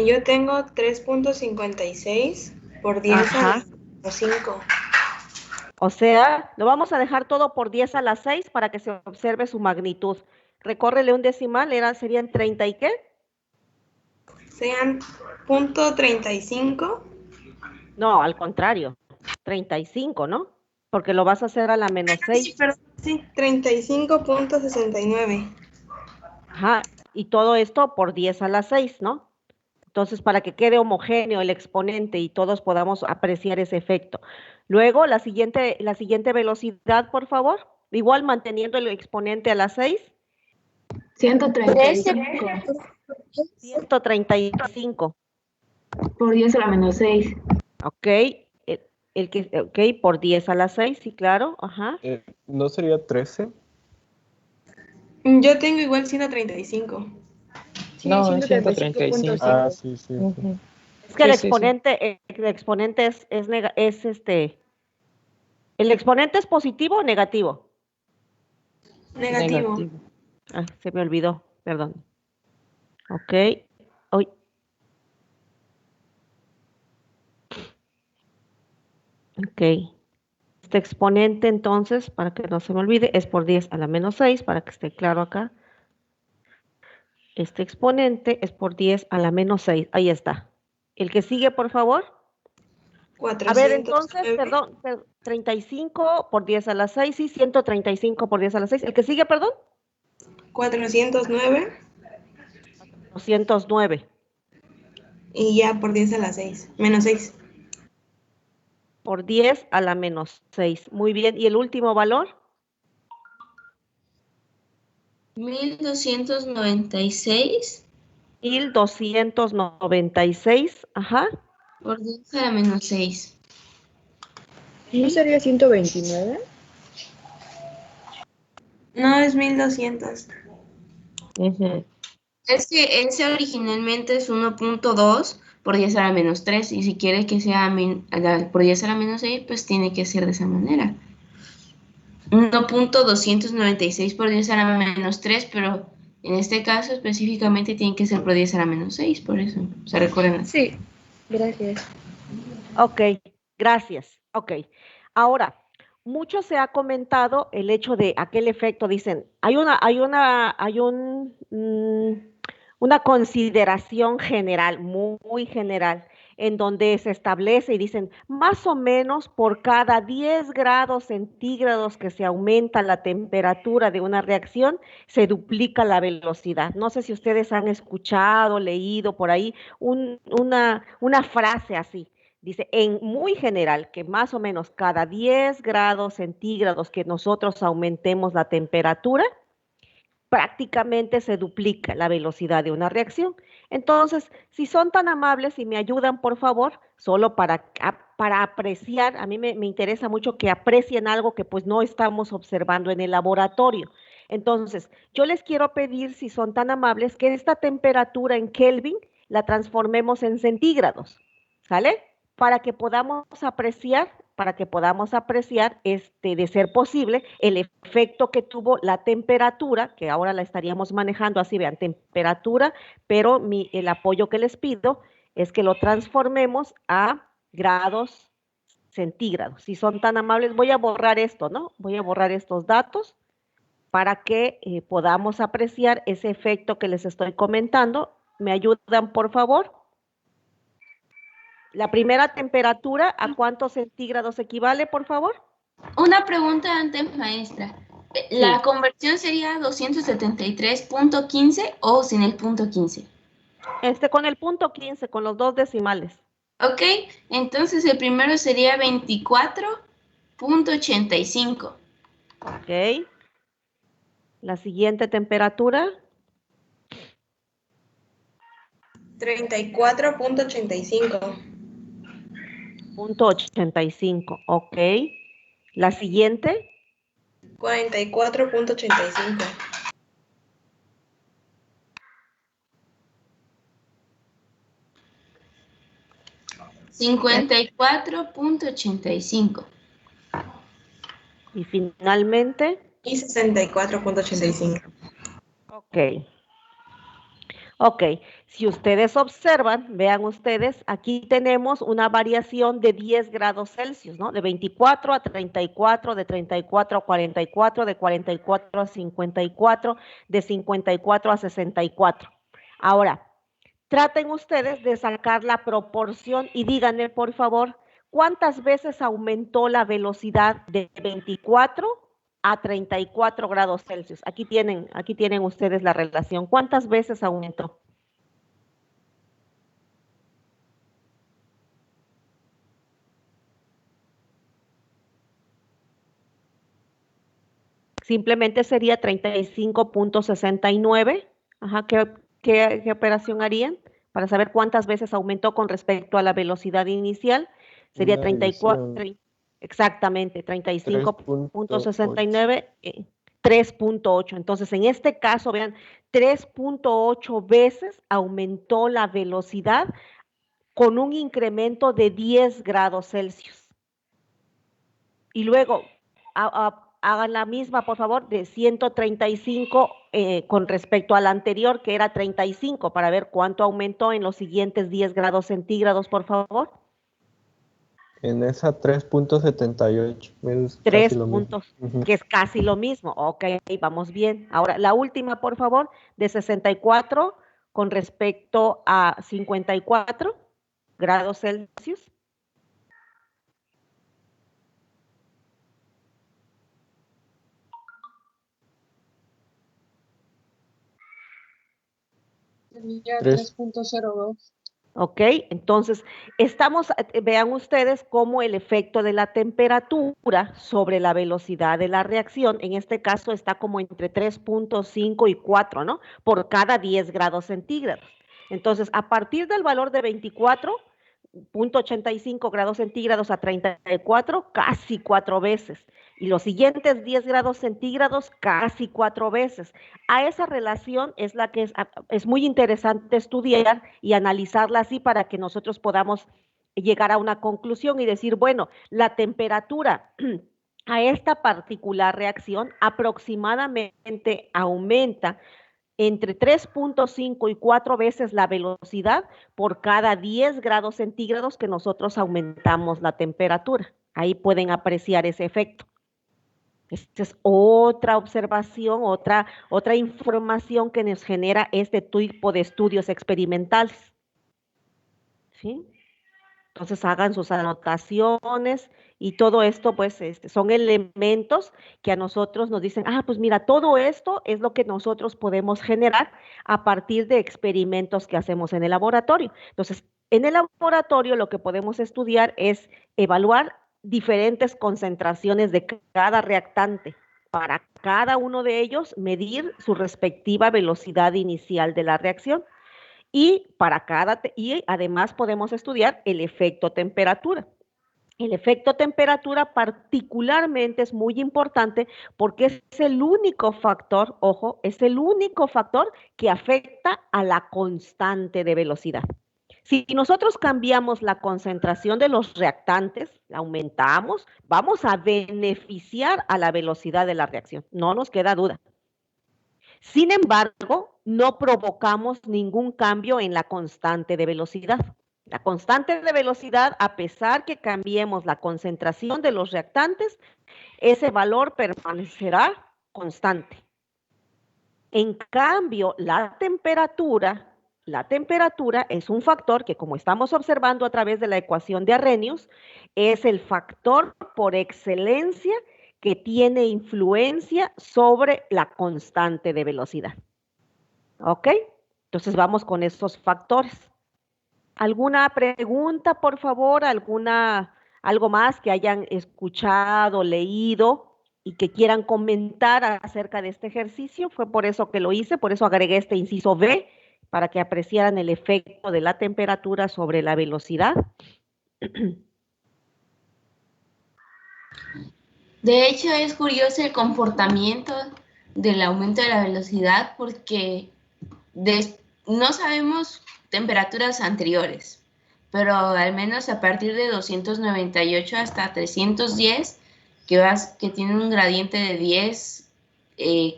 Yo tengo 3.56 por 10 a Ajá. la 5. O sea, lo vamos a dejar todo por 10 a la 6 para que se observe su magnitud. Recórrele un decimal, serían 30 ¿y qué? Sean .35. No, al contrario, 35, ¿no? Porque lo vas a hacer a la menos Sí, 6. perdón, sí, 35.69. Ajá, y todo esto por 10 a la 6, ¿no? Entonces, para que quede homogéneo el exponente y todos podamos apreciar ese efecto. Luego, la siguiente velocidad, por favor. Igual manteniendo el exponente a la 6. 135 135. por 10 a la menos 6. Ok, ok, por 10 a la 6, sí, claro, ajá. ¿No sería 13? Yo tengo igual 135. Sí, No, es 135. 135.5. Ah, sí, sí, sí. Ujú. Es que Sí, sí, sí. el exponente ¿el exponente es positivo o negativo? Negativo. Negativo. Ah, se me olvidó, perdón. Ok, hoy. Ok. Este exponente, entonces, para que no se me olvide, es por 10 a la menos 6, para que esté claro acá. Este exponente es por 10 a la menos 6. Ahí está. El que sigue, por favor. A ver, entonces, 409. perdón, 35 por 10 a la 6, sí, 135 por 10 a la 6. El que sigue, perdón. 409. 209 Y ya por 10 a la 6. Menos 6. por 10 a la menos 6. Muy bien. ¿Y el último valor? 1296 1296. Ajá. por 10 a la menos 6. ¿No sería 129? No, es 1200. Ujú. Es que ese originalmente es 1.2 por 10 a la menos 3, y si quiere que sea por 10 a la menos 6, pues tiene que ser de esa manera. 1.296 por 10 a la menos 3, pero en este caso específicamente tiene que ser por 10 a la menos 6, por eso. O sea, recuerden. Sí, gracias. Ok, gracias. Ok. Ahora, mucho se ha comentado el hecho de aquel efecto, dicen, una consideración general, muy, muy general, en donde se establece y dicen, más o menos por cada 10 grados centígrados que se aumenta la temperatura de una reacción, se duplica la velocidad. No sé si ustedes han escuchado, leído por ahí una frase así. Dice, en muy general, que más o menos cada 10 grados centígrados que nosotros aumentemos la temperatura, prácticamente se duplica la velocidad de una reacción. Entonces, si son tan amables y me ayudan, por favor, solo para apreciar, a mí me interesa mucho que aprecien algo que pues no estamos observando en el laboratorio. Entonces, yo les quiero pedir, si son tan amables, que esta temperatura en Kelvin la transformemos en centígrados, ¿sale? Para que podamos apreciar, de ser posible, el efecto que tuvo la temperatura, que ahora la estaríamos manejando así, vean, temperatura, pero el apoyo que les pido es que lo transformemos a grados centígrados. Si son tan amables, voy a borrar esto, ¿no? Voy a borrar estos datos para que podamos apreciar ese efecto que les estoy comentando. ¿Me ayudan, por favor? La primera temperatura, ¿a cuántos centígrados equivale, por favor? Una pregunta antes, maestra. ¿La Sí. conversión sería 273.15 o sin el punto 15? Con el punto 15, con los dos decimales. Ok, entonces el primero sería 24.85. Ok. La siguiente temperatura, 34.85. punto 85. Ok. La siguiente, 44.85. 54.85. Y finalmente, Y 64.85. ok. Ok, si ustedes observan, vean ustedes, aquí tenemos una variación de 10 grados Celsius, ¿no? De 24 a 34, de 34 a 44, de 44 a 54, de 54 a 64. Ahora, traten ustedes de sacar la proporción y díganme, por favor, ¿cuántas veces aumentó la velocidad de 24 a 34 grados Celsius? Aquí tienen ustedes la relación. ¿Cuántas veces aumentó? Simplemente sería 35.69. Ajá, ¿qué operación harían? Para saber cuántas veces aumentó con respecto a la velocidad inicial. Sería Una 34, división. exactamente, 35.69, 3.8. 3.8. Entonces, en este caso, vean, 3.8 veces aumentó la velocidad con un incremento de 10 grados Celsius. Y luego, hagan la misma, por favor, de 135 con respecto al anterior, que era 35, para ver cuánto aumentó en los siguientes 10 grados centígrados, por favor. En esa 3.78. Es 3 casi lo mismo. puntos, Ujú. que es casi lo mismo. Ok, vamos bien. Ahora, la última, por favor, de 64 con respecto a 54 grados Celsius. Sería Tres. 3.02. Ok, entonces vean ustedes cómo el efecto de la temperatura sobre la velocidad de la reacción, en este caso está como entre 3.5 y 4, ¿no? Por cada 10 grados centígrados. Entonces, a partir del valor de 24.85 grados centígrados a 34, casi 4 veces. Y los siguientes 10 grados centígrados, casi 4 veces. A esa relación es la que es muy interesante estudiar y analizarla así para que nosotros podamos llegar a una conclusión y decir, bueno, la temperatura a esta particular reacción aproximadamente aumenta entre 3.5 y 4 veces la velocidad por cada 10 grados centígrados que nosotros aumentamos la temperatura. Ahí pueden apreciar ese efecto. Esta es otra observación, otra información que nos genera este tipo de estudios experimentales. ¿Sí? Entonces hagan sus anotaciones y todo esto pues son elementos que a nosotros nos dicen, pues mira, todo esto es lo que nosotros podemos generar a partir de experimentos que hacemos en el laboratorio. Entonces, en el laboratorio lo que podemos estudiar es evaluar diferentes concentraciones de cada reactante. Para cada uno de ellos, medir su respectiva velocidad inicial de la reacción. Y además podemos estudiar el efecto temperatura. El efecto temperatura particularmente es muy importante porque es el único factor, ojo, es el único factor que afecta a la constante de velocidad. Si nosotros cambiamos la concentración de los reactantes, la aumentamos, vamos a beneficiar a la velocidad de la reacción, no nos queda duda. Sin embargo, no provocamos ningún cambio en la constante de velocidad. La constante de velocidad, a pesar que cambiemos la concentración de los reactantes, ese valor permanecerá constante. En cambio, la temperatura es un factor que, como estamos observando a través de la ecuación de Arrhenius, es el factor por excelencia que tiene influencia sobre la constante de velocidad. ¿Ok? Entonces vamos con esos factores. ¿Alguna pregunta, por favor? ¿Algo más que hayan escuchado, leído y que quieran comentar acerca de este ejercicio? Fue por eso que lo hice, por eso agregué este inciso B, para que apreciaran el efecto de la temperatura sobre la velocidad. De hecho, es curioso el comportamiento del aumento de la velocidad porque no sabemos temperaturas anteriores, pero al menos a partir de 298 hasta 310, que tiene un gradiente de 10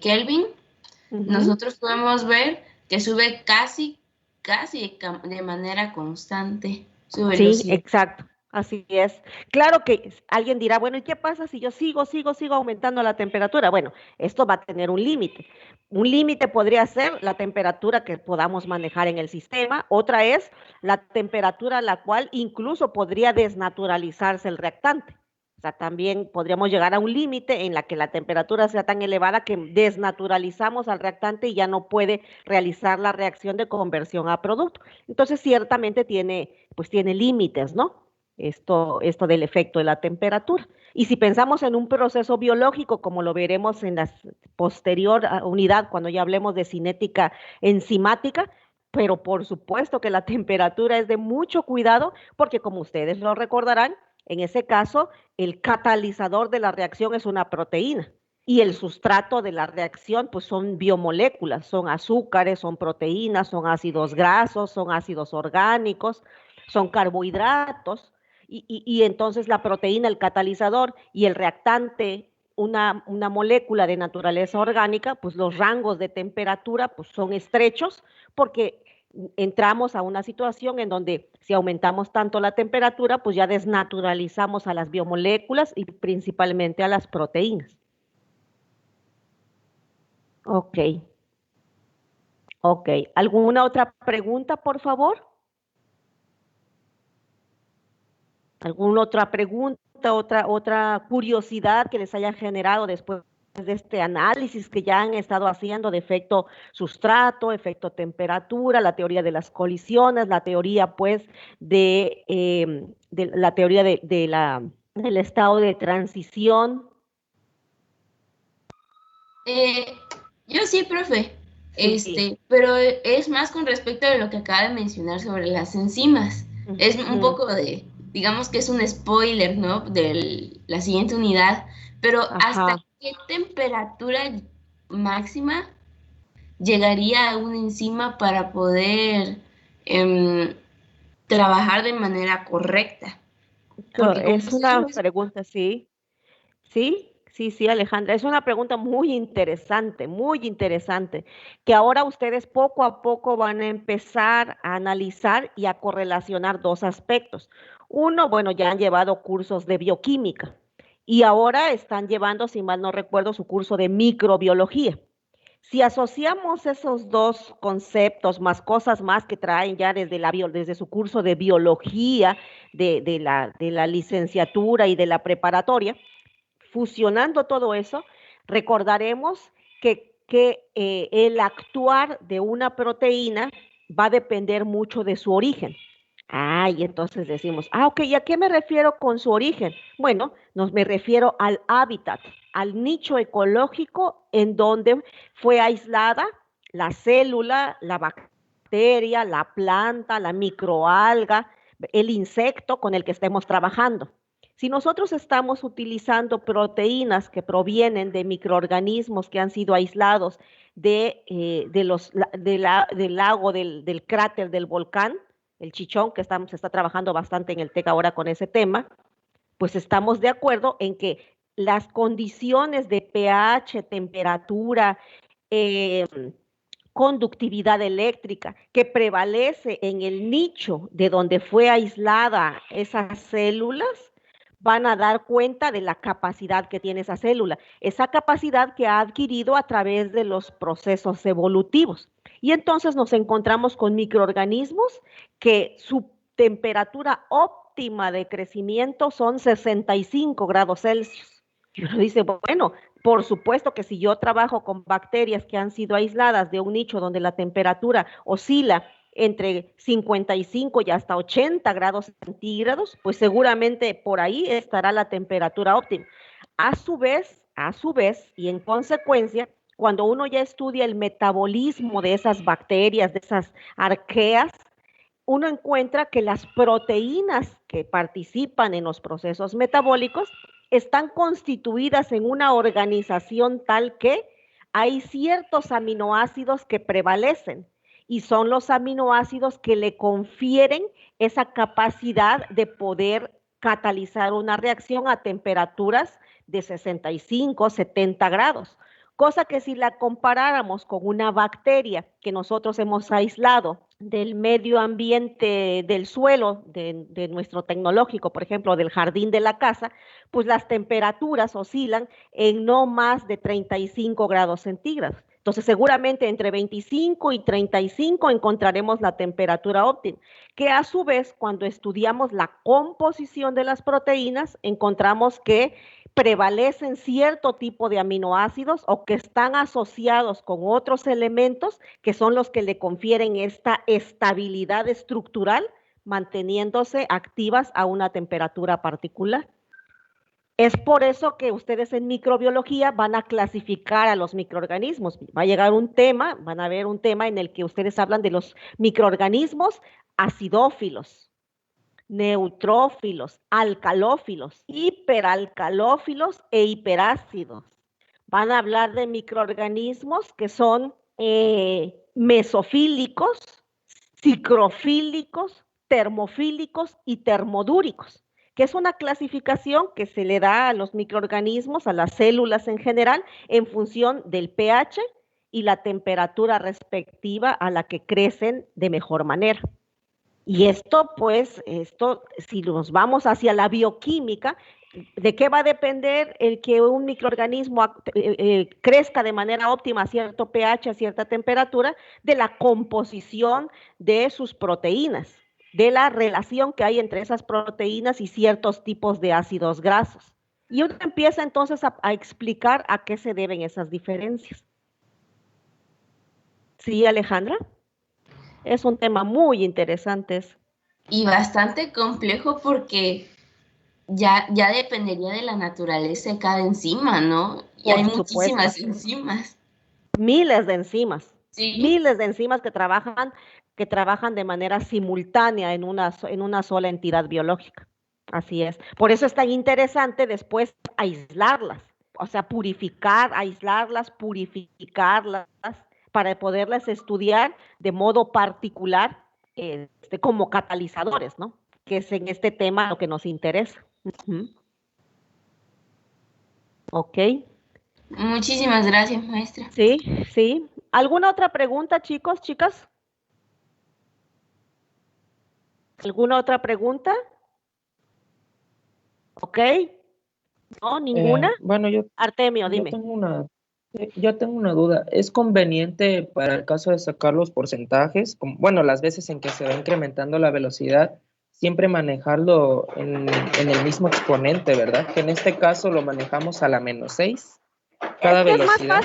Kelvin, nosotros podemos ver que sube casi de manera constante su Sí, velocidad. exacto, así es. Claro que alguien dirá, bueno, ¿y qué pasa si yo sigo aumentando la temperatura? Bueno, esto va a tener un límite. Un límite podría ser la temperatura que podamos manejar en el sistema, otra es la temperatura a la cual incluso podría desnaturalizarse el reactante. O sea, también podríamos llegar a un límite en la que la temperatura sea tan elevada que desnaturalizamos al reactante y ya no puede realizar la reacción de conversión a producto. Entonces, ciertamente tiene límites, ¿no? Esto del efecto de la temperatura. Y si pensamos en un proceso biológico, como lo veremos en la posterior unidad, cuando ya hablemos de cinética enzimática, pero por supuesto que la temperatura es de mucho cuidado, porque como ustedes lo recordarán, en ese caso, el catalizador de la reacción es una proteína. Y el sustrato de la reacción, pues son biomoléculas, son azúcares, son proteínas, son ácidos grasos, son ácidos orgánicos, son carbohidratos. Y entonces la proteína, el catalizador y el reactante, una molécula de naturaleza orgánica, pues los rangos de temperatura pues son estrechos porque entramos a una situación en donde si aumentamos tanto la temperatura, pues ya desnaturalizamos a las biomoléculas y principalmente a las proteínas. Ok. Ok. ¿Alguna otra pregunta, por favor? ¿Alguna otra pregunta, otra curiosidad que les haya generado después de este análisis que ya han estado haciendo de efecto sustrato, efecto temperatura, la teoría de las colisiones, la teoría pues de la teoría del estado de transición? Yo sí, profe. Sí. Pero es más con respecto a lo que acaba de mencionar sobre las enzimas. Es un poco de, digamos que es un spoiler, ¿no? De la siguiente unidad. Pero ¿hasta qué temperatura máxima llegaría una enzima para poder trabajar de manera correcta? Es una pregunta, sí. Sí, Alejandra, es una pregunta muy interesante, que ahora ustedes poco a poco van a empezar a analizar y a correlacionar dos aspectos. Uno, bueno, ya han llevado cursos de bioquímica y ahora están llevando, si mal no recuerdo, su curso de microbiología. Si asociamos esos dos conceptos más cosas más que traen ya desde su curso de biología, de la licenciatura y de la preparatoria, fusionando todo eso, recordaremos que el actuar de una proteína va a depender mucho de su origen. Y entonces decimos, ok, ¿y a qué me refiero con su origen? Bueno, me refiero al hábitat, al nicho ecológico en donde fue aislada la célula, la bacteria, la planta, la microalga, el insecto con el que estemos trabajando. Si nosotros estamos utilizando proteínas que provienen de microorganismos que han sido aislados del lago, del cráter del volcán, el Chichón, que se está trabajando bastante en el TEC ahora con ese tema, pues estamos de acuerdo en que las condiciones de pH, temperatura, conductividad eléctrica que prevalece en el nicho de donde fue aislada esas células, van a dar cuenta de la capacidad que tiene esa célula, esa capacidad que ha adquirido a través de los procesos evolutivos. Y entonces nos encontramos con microorganismos que su temperatura óptima de crecimiento son 65 grados Celsius. Y uno dice, bueno, por supuesto que si yo trabajo con bacterias que han sido aisladas de un nicho donde la temperatura oscila entre 55 y hasta 80 grados centígrados, pues seguramente por ahí estará la temperatura óptima. A su vez, y en consecuencia, cuando uno ya estudia el metabolismo de esas bacterias, de esas arqueas, uno encuentra que las proteínas que participan en los procesos metabólicos están constituidas en una organización tal que hay ciertos aminoácidos que prevalecen y son los aminoácidos que le confieren esa capacidad de poder catalizar una reacción a temperaturas de 65, 70 grados. Cosa que si la comparáramos con una bacteria que nosotros hemos aislado del medio ambiente del suelo, de nuestro tecnológico, por ejemplo, del jardín de la casa, pues las temperaturas oscilan en no más de 35 grados centígrados. Entonces, seguramente entre 25 y 35 encontraremos la temperatura óptima, que a su vez, cuando estudiamos la composición de las proteínas, encontramos que prevalecen cierto tipo de aminoácidos o que están asociados con otros elementos que son los que le confieren esta estabilidad estructural, manteniéndose activas a una temperatura particular. Es por eso que ustedes en microbiología van a clasificar a los microorganismos. Va a llegar un tema, van a ver un tema en el que ustedes hablan de los microorganismos acidófilos, neutrófilos, alcalófilos, hiperalcalófilos e hiperácidos. Van a hablar de microorganismos que son mesofílicos, cicrofílicos, termofílicos y termodúricos, que es una clasificación que se le da a los microorganismos, a las células en general, en función del pH y la temperatura respectiva a la que crecen de mejor manera. Y esto, pues, si nos vamos hacia la bioquímica, ¿de qué va a depender el que un microorganismo crezca de manera óptima a cierto pH, a cierta temperatura? De la composición de sus proteínas, de la relación que hay entre esas proteínas y ciertos tipos de ácidos grasos. Y uno empieza entonces a explicar a qué se deben esas diferencias. ¿Sí, Alejandra? Es un tema muy interesante. Y bastante complejo porque ya dependería de la naturaleza de cada enzima, ¿no? Y hay muchísimas enzimas. Miles de enzimas. Sí. Miles de enzimas que trabajan de manera simultánea en una sola entidad biológica. Así es. Por eso es tan interesante después aislarlas, o sea, aislarlas, purificarlas, para poderlas estudiar de modo particular como catalizadores, ¿no? Que es en este tema lo que nos interesa. Ok. Muchísimas gracias, maestra. Sí, sí. ¿Alguna otra pregunta, chicos, chicas? ¿Alguna otra pregunta? Ok. ¿No? ¿Ninguna? Bueno, Artemio, dime. Yo tengo una duda. ¿Es conveniente para el caso de sacar los porcentajes, bueno, las veces en que se va incrementando la velocidad, siempre manejarlo en el mismo exponente, ¿verdad? Que en este caso lo manejamos a la -6, cada velocidad.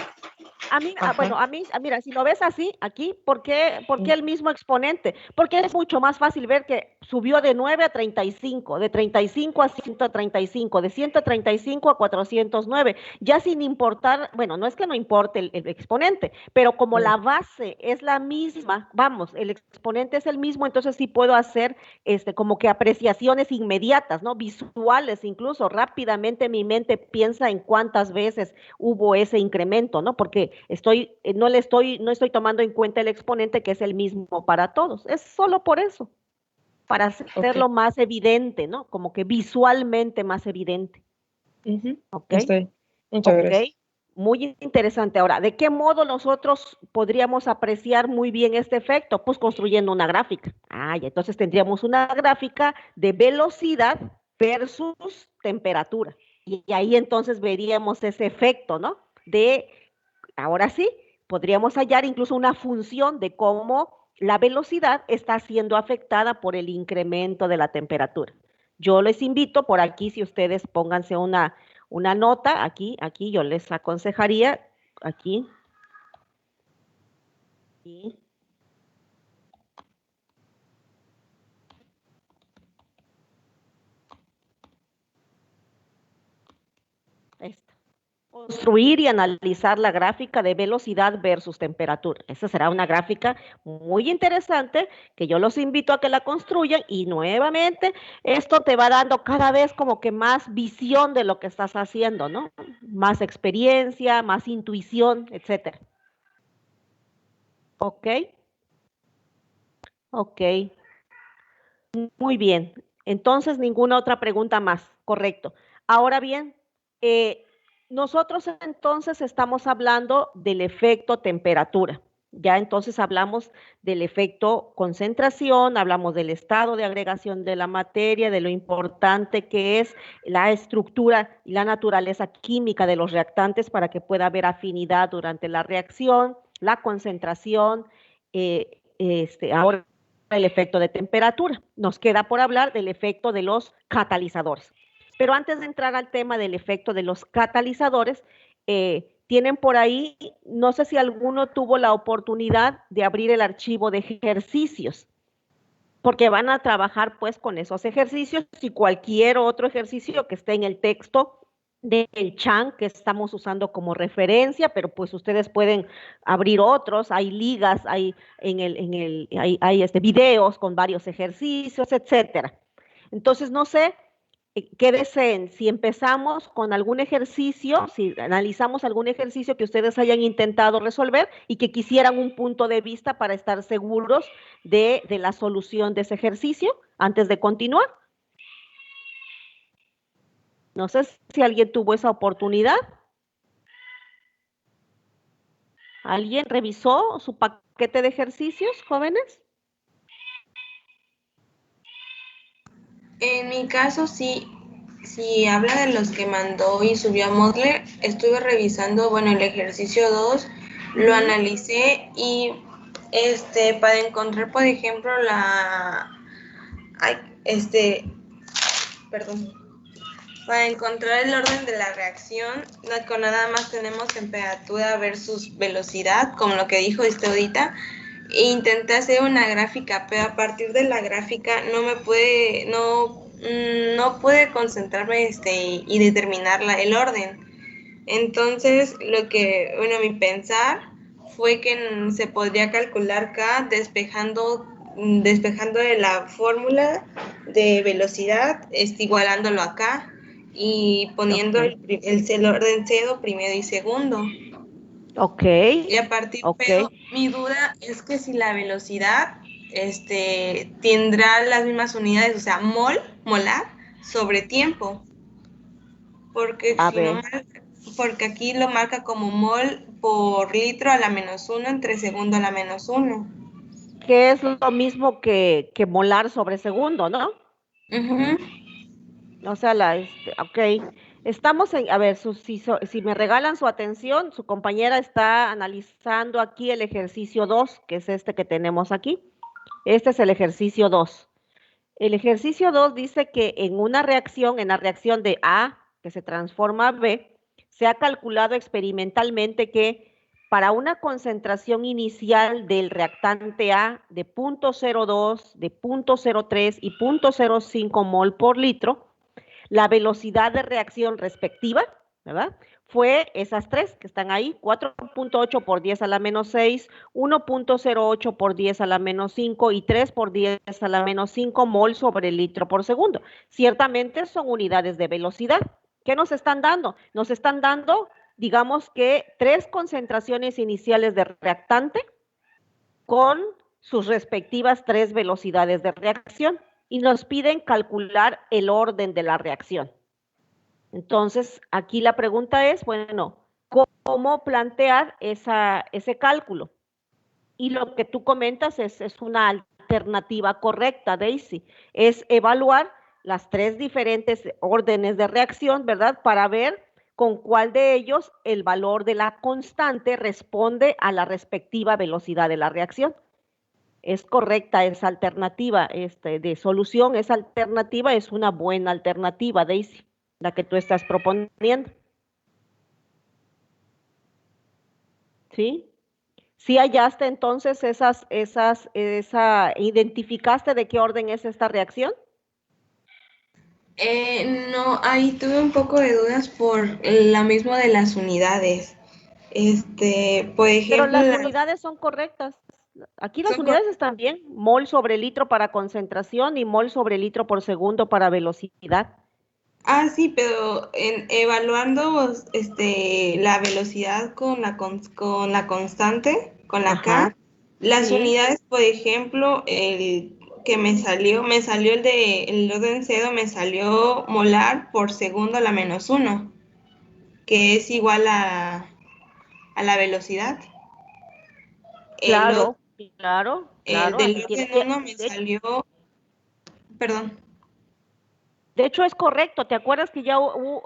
Mira, si lo ves así, aquí, ¿por qué el mismo exponente? Porque es mucho más fácil ver que subió de 9 a 35, de 35 a 135, de 135 a 409, ya sin importar, bueno, no es que no importe el exponente, pero como la base es la misma, vamos, el exponente es el mismo, entonces sí puedo hacer como que apreciaciones inmediatas, ¿no? Visuales incluso, rápidamente mi mente piensa en cuántas veces hubo ese incremento, ¿no? Porque no estoy tomando en cuenta el exponente que es el mismo para todos. Es solo por eso, para hacerlo más evidente, ¿no? Como que visualmente más evidente. ¿Ok? Muchas gracias. Muy interesante. Ahora, ¿de qué modo nosotros podríamos apreciar muy bien este efecto? Pues construyendo una gráfica. Y entonces tendríamos una gráfica de velocidad versus temperatura. Y ahí entonces veríamos ese efecto, ¿no? Ahora sí, podríamos hallar incluso una función de cómo la velocidad está siendo afectada por el incremento de la temperatura. Yo les invito por aquí, si ustedes pónganse una nota, aquí yo les aconsejaría, aquí. Construir y analizar la gráfica de velocidad versus temperatura. Esa será una gráfica muy interesante que yo los invito a que la construyan y nuevamente esto te va dando cada vez como que más visión de lo que estás haciendo, ¿no? Más experiencia, más intuición, etcétera. ¿Ok? Ok, muy bien. Entonces, ninguna otra pregunta más. Correcto. Ahora bien, nosotros entonces estamos hablando del efecto temperatura. Ya entonces hablamos del efecto concentración, hablamos del estado de agregación de la materia, de lo importante que es la estructura y la naturaleza química de los reactantes para que pueda haber afinidad durante la reacción, la concentración, ahora el efecto de temperatura. Nos queda por hablar del efecto de los catalizadores. Pero antes de entrar al tema del efecto de los catalizadores, tienen por ahí, no sé si alguno tuvo la oportunidad de abrir el archivo de ejercicios, porque van a trabajar pues con esos ejercicios y cualquier otro ejercicio que esté en el texto del Chan que estamos usando como referencia, pero pues ustedes pueden abrir otros, hay ligas, hay videos con varios ejercicios, etcétera. Entonces, no sé qué deseen, si empezamos con algún ejercicio, si analizamos algún ejercicio que ustedes hayan intentado resolver y que quisieran un punto de vista para estar seguros de la solución de ese ejercicio antes de continuar. No sé si alguien tuvo esa oportunidad. ¿Alguien revisó su paquete de ejercicios, jóvenes? En mi caso, sí, si habla de los que mandó y subió a Moodle, estuve revisando, bueno, el ejercicio 2, lo analicé y para encontrar, por ejemplo, para encontrar el orden de la reacción, con nada más tenemos temperatura versus velocidad, como lo que dijo ahorita. Intenté hacer una gráfica, pero a partir de la gráfica no pude concentrarme y determinar el orden. Entonces, mi pensar fue que se podría calcular K despejando de la fórmula de velocidad, igualándolo a K y poniendo el orden 0, primero y segundo. Ok. Y a partir, pero mi duda es que si la velocidad tendrá las mismas unidades, o sea, molar sobre tiempo. Porque porque aquí lo marca como mol por litro a la -1 entre segundo a la -1. Que es lo mismo que molar sobre segundo, ¿no? O sea, ok. Estamos a ver, si me regalan su atención, su compañera está analizando aquí el ejercicio 2, que es este que tenemos aquí. Este es el ejercicio 2. El ejercicio 2 dice que en la reacción de A, que se transforma a B, se ha calculado experimentalmente que para una concentración inicial del reactante A de 0.02, de 0.03 y 0.05 mol por litro, la velocidad de reacción respectiva, ¿verdad? Fue esas tres que están ahí, 4.8 por 10 a la -6, 1.08 por 10 a la -5 y 3 por 10 a la -5 mol sobre litro por segundo. Ciertamente son unidades de velocidad. ¿Qué nos están dando? Nos están dando, digamos que 3 concentraciones iniciales de reactante con sus respectivas 3 velocidades de reacción y nos piden calcular el orden de la reacción. Entonces, aquí la pregunta es, bueno, ¿cómo plantear ese cálculo? Y lo que tú comentas es una alternativa correcta, Daisy, es evaluar las 3 diferentes órdenes de reacción, ¿verdad? Para ver con cuál de ellos el valor de la constante responde a la respectiva velocidad de la reacción. Es correcta esa alternativa de solución, esa alternativa es una buena alternativa, Daisy, la que tú estás proponiendo. ¿Sí? ¿Sí hallaste entonces identificaste de qué orden es esta reacción? No, ahí tuve un poco de dudas por la misma de las unidades. Por ejemplo. Pero las unidades son correctas. Aquí las unidades están bien. Mol sobre litro para concentración y mol sobre litro por segundo para velocidad. Ah, sí, pero evaluando la velocidad con la constante, con la K, Las Sí. unidades, por ejemplo, el que me salió el orden cero, me salió molar por segundo a la -1, que es igual a la velocidad. El, Claro, claro, el claro, del así tiene. orden 1 me salió, perdón. De hecho, es correcto. ¿Te acuerdas que ya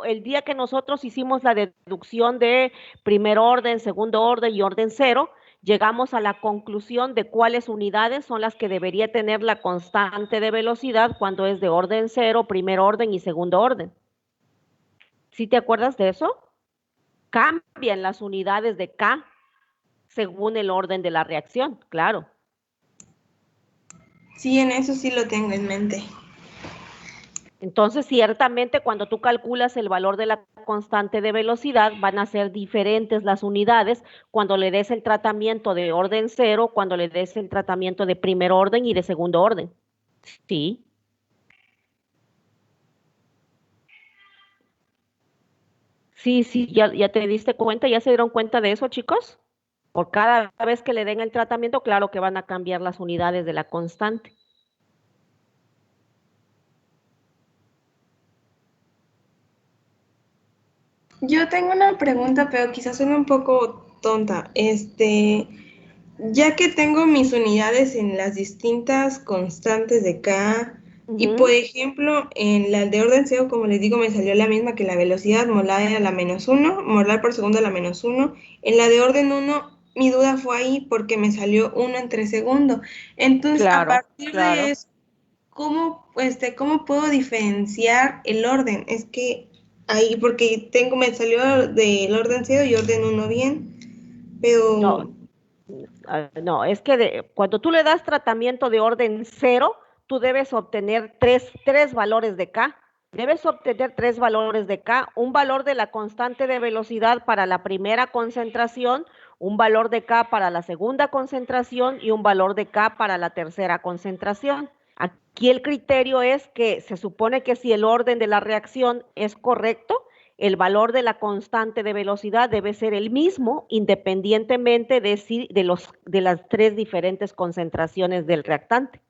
el día que nosotros hicimos la deducción de primer orden, segundo orden y orden cero, llegamos a la conclusión de cuáles unidades son las que debería tener la constante de velocidad cuando es de orden cero, primer orden y segundo orden? ¿Sí te acuerdas de eso? Cambian las unidades de K según el orden de la reacción, claro. Sí, en eso sí lo tengo en mente. Entonces, ciertamente, cuando tú calculas el valor de la constante de velocidad, van a ser diferentes las unidades cuando le des el tratamiento de orden cero, cuando le des el tratamiento de primer orden y de segundo orden. Sí. Sí, ya te diste cuenta, ya se dieron cuenta de eso, chicos. Por cada vez que le den el tratamiento, claro que van a cambiar las unidades de la constante. Yo tengo una pregunta, pero quizás suene un poco tonta. Ya que tengo mis unidades en las distintas constantes de K, y por ejemplo, en la de orden cero, como les digo, me salió la misma que la velocidad, molar a la -1, molar por segundo a la -1. En la de orden 1, mi duda fue ahí porque me salió 1 entre segundo. Entonces, a Claro, partir claro. de eso, ¿cómo puedo diferenciar el orden? Es que ahí, porque me salió del orden cero y orden 1 bien, No, pero no, es que cuando tú le das tratamiento de orden cero, tú debes obtener tres valores de K. Debes obtener tres valores de K, un valor de la constante de velocidad para la primera concentración, un valor de K para la segunda concentración y un valor de K para la tercera concentración. Aquí el criterio es que se supone que si el orden de la reacción es correcto, el valor de la constante de velocidad debe ser el mismo independientemente de las tres diferentes concentraciones del reactante.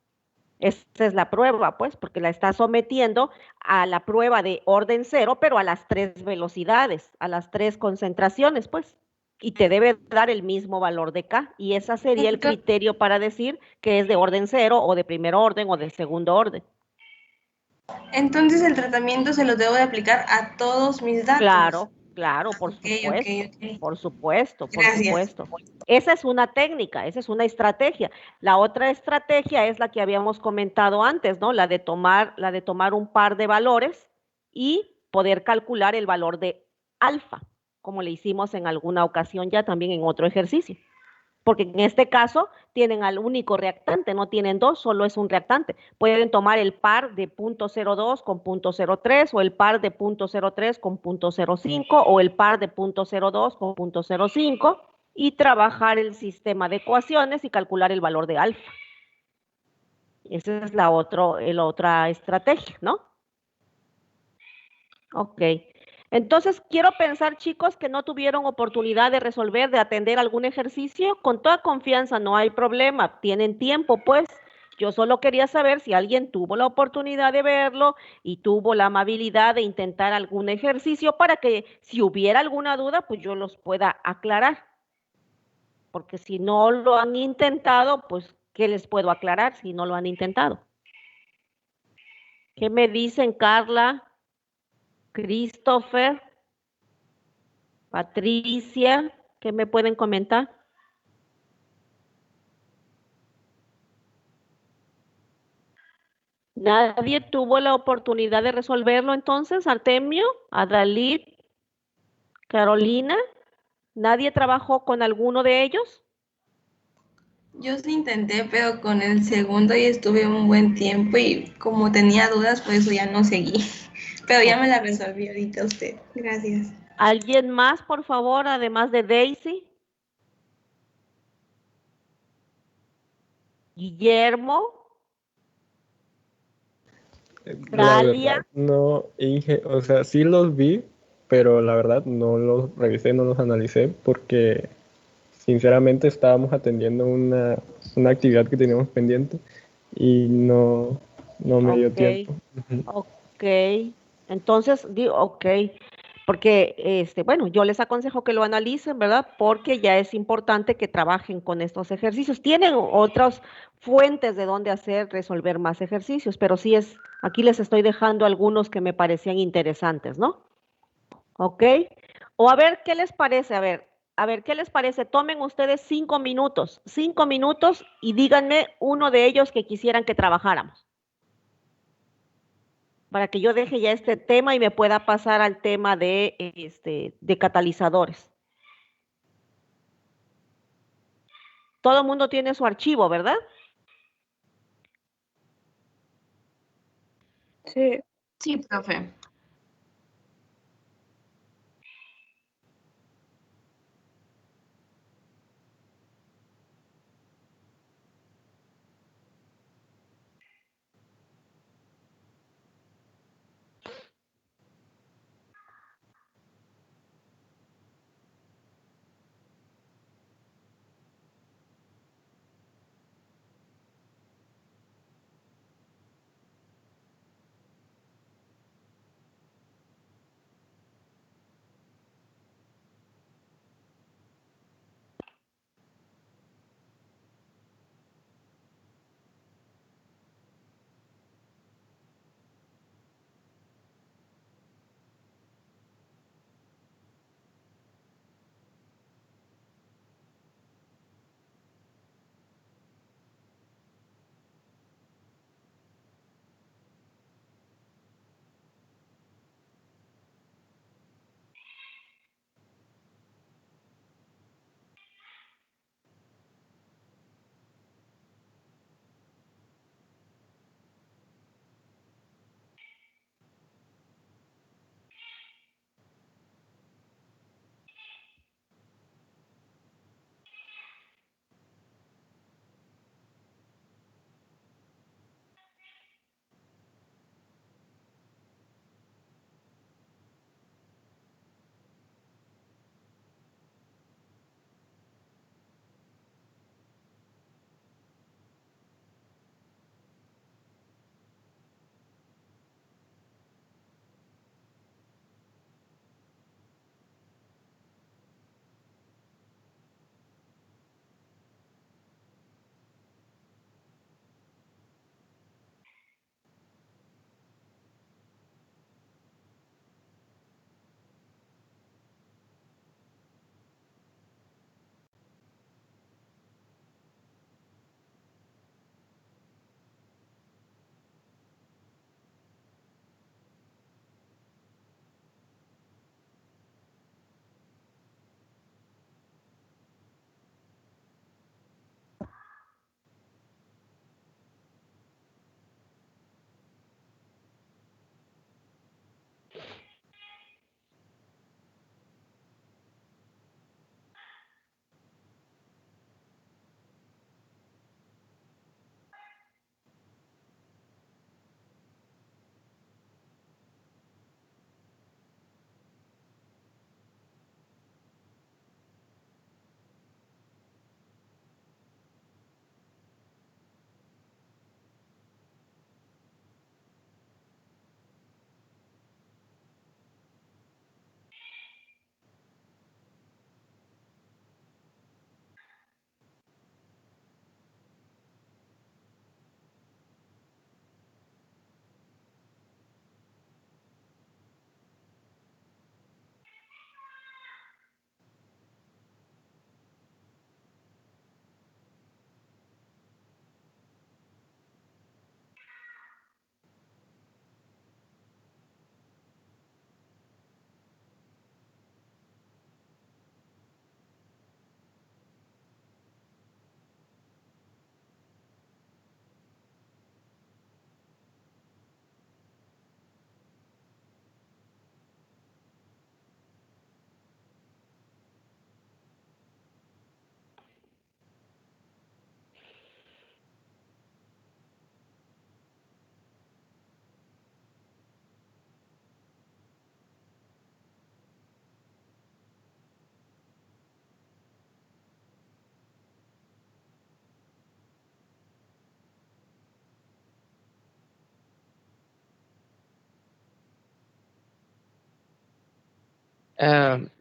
Esa es la prueba, pues, porque la está sometiendo a la prueba de orden cero, pero a las tres velocidades, a las tres concentraciones, pues, y te debe dar el mismo valor de K, y ese sería el criterio para decir que es de orden cero, o de primer orden, o de segundo orden. entonces el tratamiento se lo debo de aplicar a todos mis datos. Claro, por supuesto, Ok. por supuesto, por Gracias. supuesto. Esa es una técnica, esa es una estrategia. La otra estrategia es la que habíamos comentado antes, ¿no? La de tomar un par de valores y poder calcular el valor de alfa, como le hicimos en alguna ocasión ya también en otro ejercicio. Porque en este caso tienen al único reactante, no tienen dos, solo es un reactante. Pueden tomar el par de 0.02 con 0.03 o el par de 0.03 con 0.05 o el par de 0.02 con 0.05 y trabajar el sistema de ecuaciones y calcular el valor de alfa. Esa es la otra estrategia, ¿no? Ok. Entonces, quiero pensar, chicos, que no tuvieron oportunidad de resolver, de atender algún ejercicio. Con toda confianza, no hay problema. Tienen tiempo, pues. Yo solo quería saber si alguien tuvo la oportunidad de verlo y tuvo la amabilidad de intentar algún ejercicio para que si hubiera alguna duda, pues yo los pueda aclarar. Porque si no lo han intentado, pues, ¿qué les puedo aclarar si no lo han intentado? ¿Qué me dicen, Carla? Christopher, Patricia, ¿qué me pueden comentar? ¿Nadie tuvo la oportunidad de resolverlo entonces? Artemio, Adalid, Carolina, ¿nadie trabajó con alguno de ellos? Yo sí intenté, pero con el segundo y estuve un buen tiempo y como tenía dudas, por eso ya no seguí. Pero ya me la resolví ahorita usted. Gracias. ¿Alguien más, por favor, además de Daisy? Guillermo, La Dalia. verdad, no, o sea, sí los vi, pero la verdad no los revisé, no los analicé porque sinceramente estábamos atendiendo una actividad que teníamos pendiente y no me dio Ok, tiempo. Ujú. ok. Entonces, ok, porque, bueno, yo les aconsejo que lo analicen, ¿verdad? Porque ya es importante que trabajen con estos ejercicios. Tienen otras fuentes de donde hacer, resolver más ejercicios, pero sí aquí les estoy dejando algunos que me parecían interesantes, ¿no? ¿Ok? O a ver, ¿qué les parece? A ver, ¿qué les parece? Tomen ustedes 5 minutos y díganme uno de ellos que quisieran que trabajáramos, para que yo deje ya este tema y me pueda pasar al tema de catalizadores. Todo el mundo tiene su archivo, ¿verdad? Sí. Sí, profe.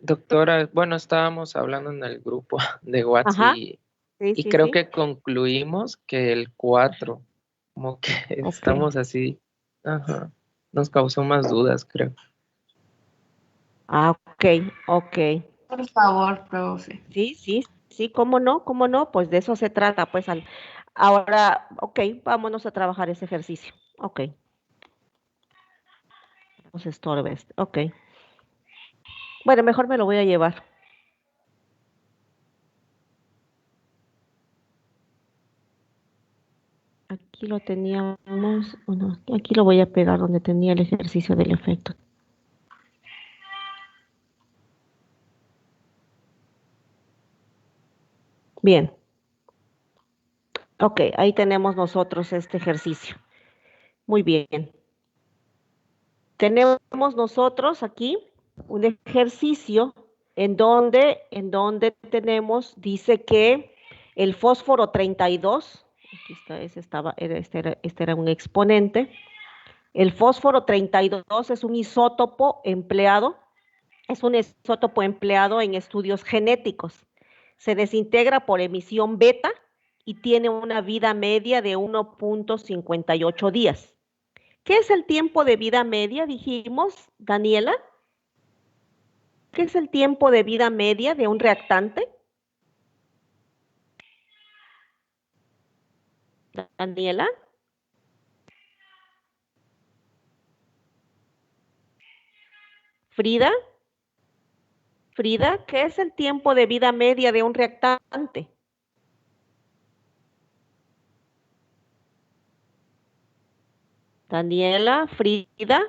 Doctora, bueno, estábamos hablando en el grupo de WhatsApp Ajá, y sí, sí, creo sí. que concluimos que el 4, como que Ok. estamos así, ajá, nos causó más dudas, creo. Ah, ok, ok. Por favor, profe. Sí, sí, sí, cómo no, pues de eso se trata, pues ahora, ok, vámonos a trabajar ese ejercicio. Ok, nos estorbes, ok. Bueno, mejor me lo voy a llevar. Aquí lo teníamos, bueno, aquí lo voy a pegar donde tenía el ejercicio del efecto. Bien. Ok, ahí tenemos nosotros este ejercicio. Muy bien. Tenemos nosotros aquí un ejercicio en donde tenemos, dice que el fósforo 32, aquí está, este era un exponente, el fósforo 32 es un isótopo empleado en estudios genéticos. Se desintegra por emisión beta y tiene una vida media de 1.58 días. ¿Qué es el tiempo de vida media, dijimos, Daniela? ¿Qué es el tiempo de vida media de un reactante? Daniela. Frida. Frida, ¿qué es el tiempo de vida media de un reactante? Daniela, Frida.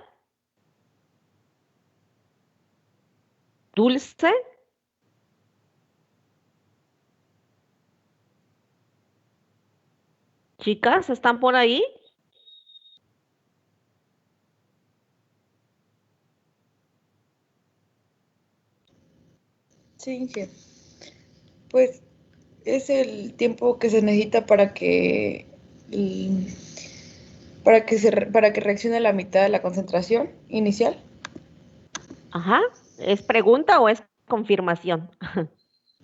Dulce. Chicas, ¿están por ahí? Sí, Inge. Pues es el tiempo que se necesita para que reaccione la mitad de la concentración inicial. Ajá. ¿Es pregunta o es confirmación?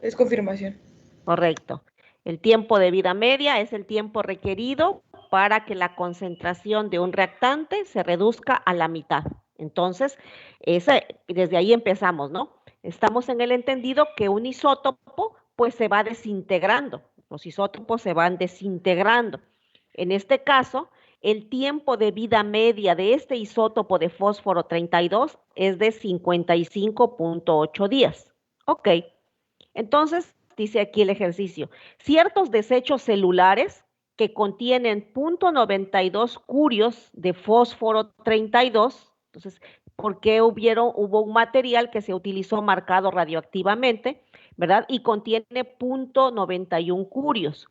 Es confirmación. Correcto. El tiempo de vida media es el tiempo requerido para que la concentración de un reactante se reduzca a la mitad. Entonces, desde ahí empezamos, ¿no? Estamos en el entendido que un isótopo pues se va desintegrando. Los isótopos se van desintegrando. En este caso, el tiempo de vida media de este isótopo de fósforo 32 es de 55.8 días. Ok. Entonces, dice aquí el ejercicio, ciertos desechos celulares que contienen 0.92 curios de fósforo 32, entonces, ¿por qué hubo un material que se utilizó marcado radioactivamente, ¿verdad? Y contiene 0.91 curios.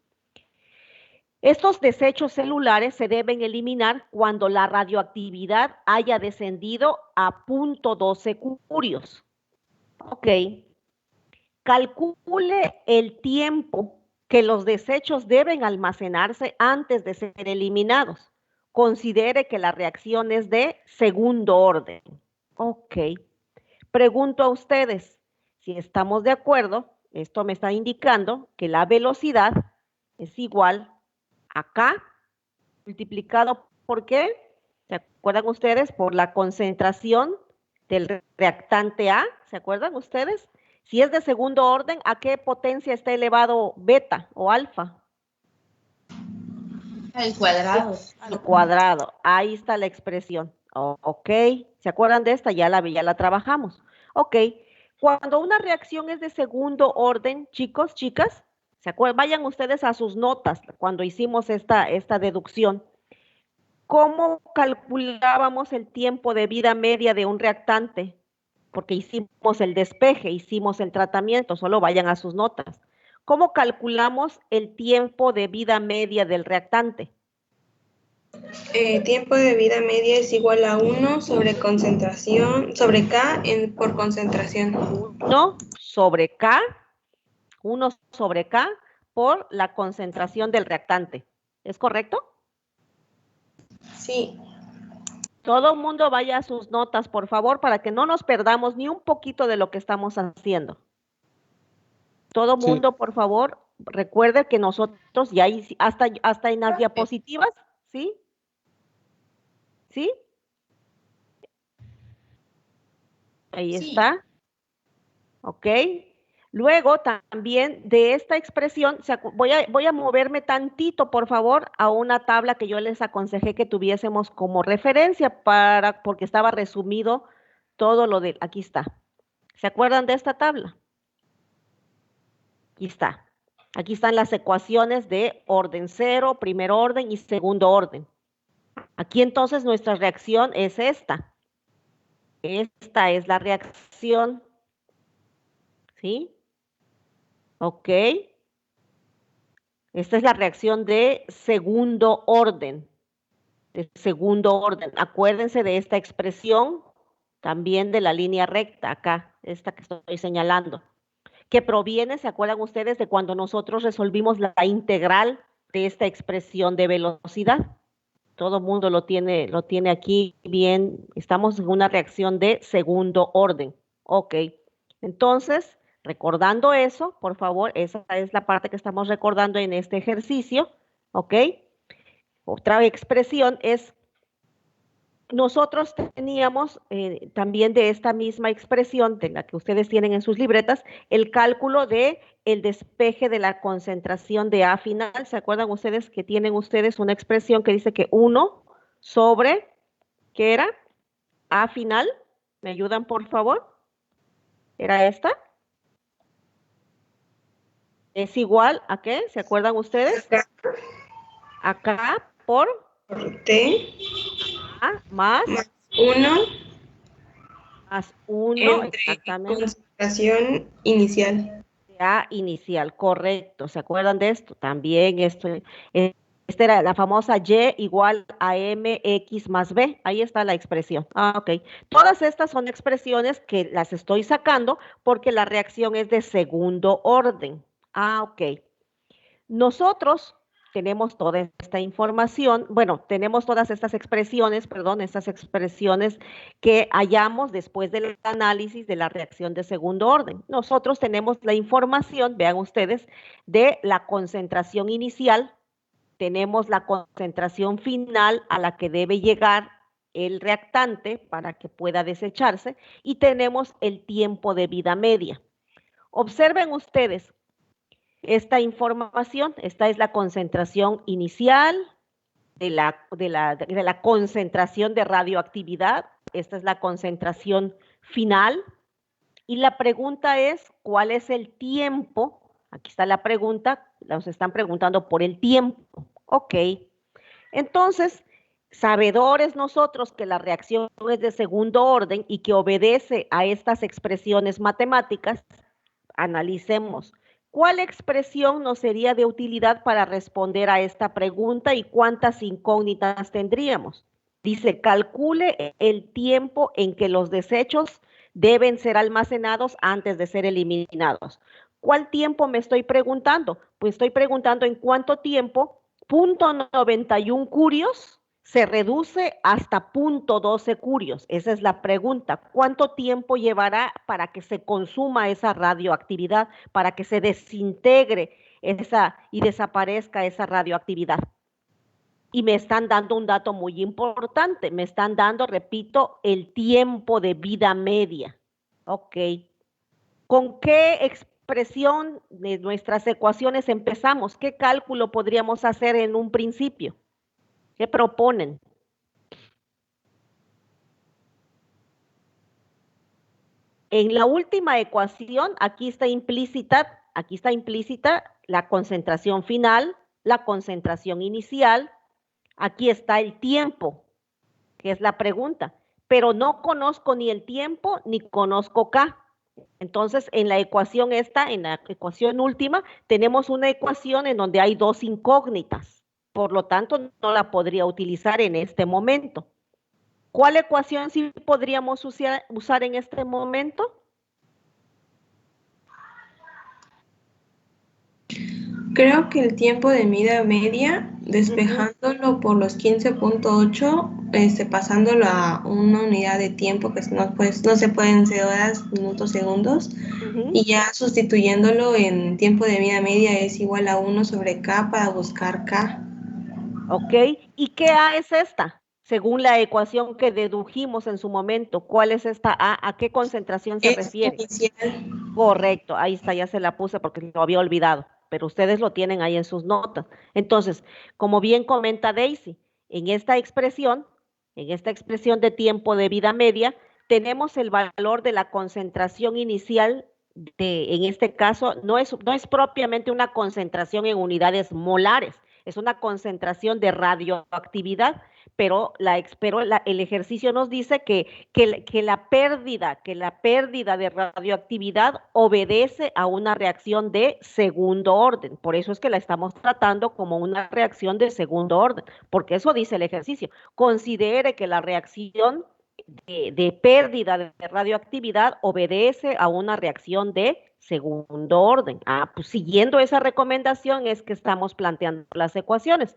Estos desechos celulares se deben eliminar cuando la radioactividad haya descendido a 0.12 curios. Ok. Calcule el tiempo que los desechos deben almacenarse antes de ser eliminados. Considere que la reacción es de segundo orden. Ok. Pregunto a ustedes si estamos de acuerdo. Esto me está indicando que la velocidad es igual a K multiplicado por ¿qué? ¿Se acuerdan ustedes? Por la concentración del reactante A. ¿Se acuerdan ustedes? Si es de segundo orden, ¿a qué potencia está elevado beta o alfa? Al cuadrado. Al cuadrado. Ahí está la expresión. Ok. ¿Se acuerdan de esta? Ya la trabajamos. Ok. Cuando una reacción es de segundo orden, chicos, chicas, ¿se acuerdan? Vayan ustedes a sus notas cuando hicimos esta deducción. ¿Cómo calculábamos el tiempo de vida media de un reactante? Porque hicimos el despeje, hicimos el tratamiento, solo vayan a sus notas. ¿Cómo calculamos el tiempo de vida media del reactante? Tiempo de vida media es igual a 1 sobre concentración, sobre K por concentración. 1 sobre K por la concentración del reactante. ¿Es correcto? Sí. Todo el mundo vaya a sus notas, por favor, para que no nos perdamos ni un poquito de lo que estamos haciendo. Todo el Sí. mundo, por favor, recuerde que nosotros ya hasta en las diapositivas, ¿sí? ¿Sí? Ahí Sí. está. ¿Ok? Luego también de esta expresión, voy a moverme tantito, por favor, a una tabla que yo les aconsejé que tuviésemos como referencia porque estaba resumido todo lo de, aquí está. ¿Se acuerdan de esta tabla? Aquí está. Aquí están las ecuaciones de orden 0, primer orden y segundo orden. Aquí entonces nuestra reacción es esta. Esta es la reacción. ¿Sí? Ok. Esta es la reacción de segundo orden. De segundo orden. Acuérdense de esta expresión también de la línea recta acá, esta que estoy señalando, que proviene, ¿se acuerdan ustedes de cuando nosotros resolvimos la integral de esta expresión de velocidad? Todo el mundo lo tiene aquí bien. Estamos en una reacción de segundo orden. Ok. Entonces, recordando eso, por favor, esa es la parte que estamos recordando en este ejercicio. Ok. Otra expresión es, nosotros teníamos también de esta misma expresión, de la que ustedes tienen en sus libretas, el cálculo de el despeje de la concentración de A final. ¿Se acuerdan ustedes que tienen ustedes una expresión que dice que 1 sobre, ¿qué era? A final. ¿Me ayudan, por favor? ¿Era esta? ¿Es igual a qué? ¿Se acuerdan ustedes? Acá por T A más más 1 más 1, entre exactamente. concentración inicial. A inicial, correcto. ¿Se acuerdan de esto? También esta era la famosa Y igual a MX más B. Ahí está la expresión. Ah, ok. Todas estas son expresiones que las estoy sacando porque la reacción es de segundo orden. Ah, ok. Nosotros tenemos toda esta información, bueno, tenemos todas estas expresiones, perdón, estas expresiones que hallamos después del análisis de la reacción de segundo orden. Nosotros tenemos la información, vean ustedes, de la concentración inicial, tenemos la concentración final a la que debe llegar el reactante para que pueda desecharse y tenemos el tiempo de vida media. Observen ustedes esta información. Esta es la concentración inicial de la concentración de radioactividad. Esta es la concentración final. Y la pregunta es, ¿cuál es el tiempo? Aquí está la pregunta, nos están preguntando por el tiempo. Ok. Entonces, sabedores nosotros que la reacción es de segundo orden y que obedece a estas expresiones matemáticas, analicemos. ¿Cuál expresión nos sería de utilidad para responder a esta pregunta y cuántas incógnitas tendríamos? Dice, calcule el tiempo en que los desechos deben ser almacenados antes de ser eliminados. ¿Cuál tiempo me estoy preguntando? Pues estoy preguntando en cuánto tiempo .91 curios se reduce hasta .12 curios. Esa es la pregunta. ¿Cuánto tiempo llevará para que se consuma esa radioactividad, para que se desintegre y desaparezca esa radioactividad? Y me están dando un dato muy importante. Me están dando, repito, el tiempo de vida media. Ok. ¿Con qué expresión de nuestras ecuaciones empezamos? ¿Qué cálculo podríamos hacer en un principio? ¿Qué proponen? En la última ecuación, aquí está implícita la concentración final, la concentración inicial, aquí está el tiempo, que es la pregunta, pero no conozco ni el tiempo ni conozco K. Entonces, en la ecuación en la ecuación última, tenemos una ecuación en donde hay dos incógnitas, por lo tanto, no la podría utilizar en este momento. ¿Cuál ecuación sí podríamos usar en este momento? Creo que el tiempo de vida media, despejándolo por los 15.8, pasándolo a una unidad de tiempo, que no, pues, no se pueden ser horas, minutos, segundos, y ya sustituyéndolo en tiempo de vida media es igual a 1 sobre K para buscar K. Ok, ¿y qué A es esta? Según la ecuación que dedujimos en su momento, ¿cuál es esta A? ¿A qué concentración se Es refiere? inicial. Correcto, ahí está, ya se la puse porque lo había olvidado, pero ustedes lo tienen ahí en sus notas. Entonces, como bien comenta Daisy, en esta expresión de tiempo de vida media, tenemos el valor de la concentración inicial en este caso, no es propiamente una concentración en unidades molares, es una concentración de radioactividad, pero el ejercicio nos dice que la pérdida de radioactividad obedece a una reacción de segundo orden. Por eso es que la estamos tratando como una reacción de segundo orden, porque eso dice el ejercicio. Considere que la reacción de pérdida de radioactividad obedece a una reacción de segundo orden. Pues siguiendo esa recomendación es que estamos planteando las ecuaciones.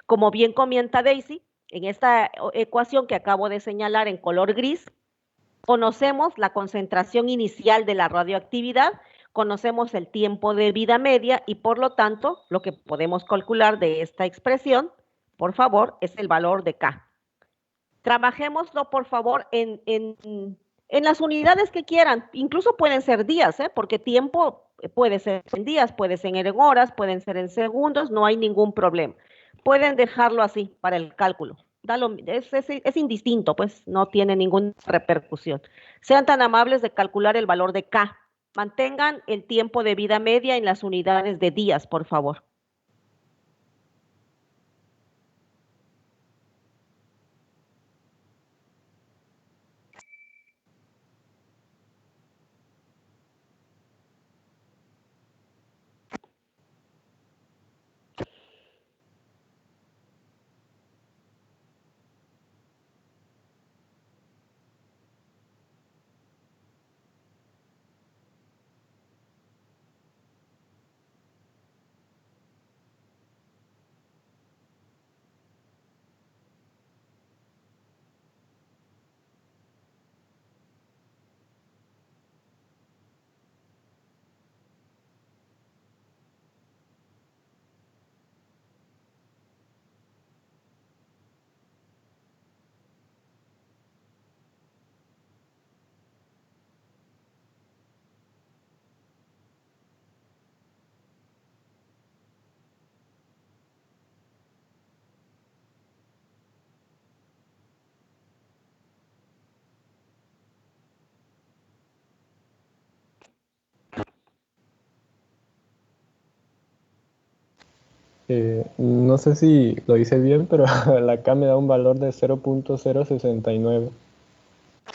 Como bien comenta Daisy, en esta ecuación que acabo de señalar en color gris, conocemos la concentración inicial de la radioactividad, conocemos el tiempo de vida media y por lo tanto lo que podemos calcular de esta expresión, por favor, es el valor de K. Trabajémoslo, por favor, en las unidades que quieran, incluso pueden ser días, porque tiempo puede ser en días, puede ser en horas, pueden ser en segundos, no hay ningún problema. Pueden dejarlo así para el cálculo. Es indistinto, pues no tiene ninguna repercusión. Sean tan amables de calcular el valor de K. Mantengan el tiempo de vida media en las unidades de días, por favor. No sé si lo hice bien, pero la K me da un valor de 0.069.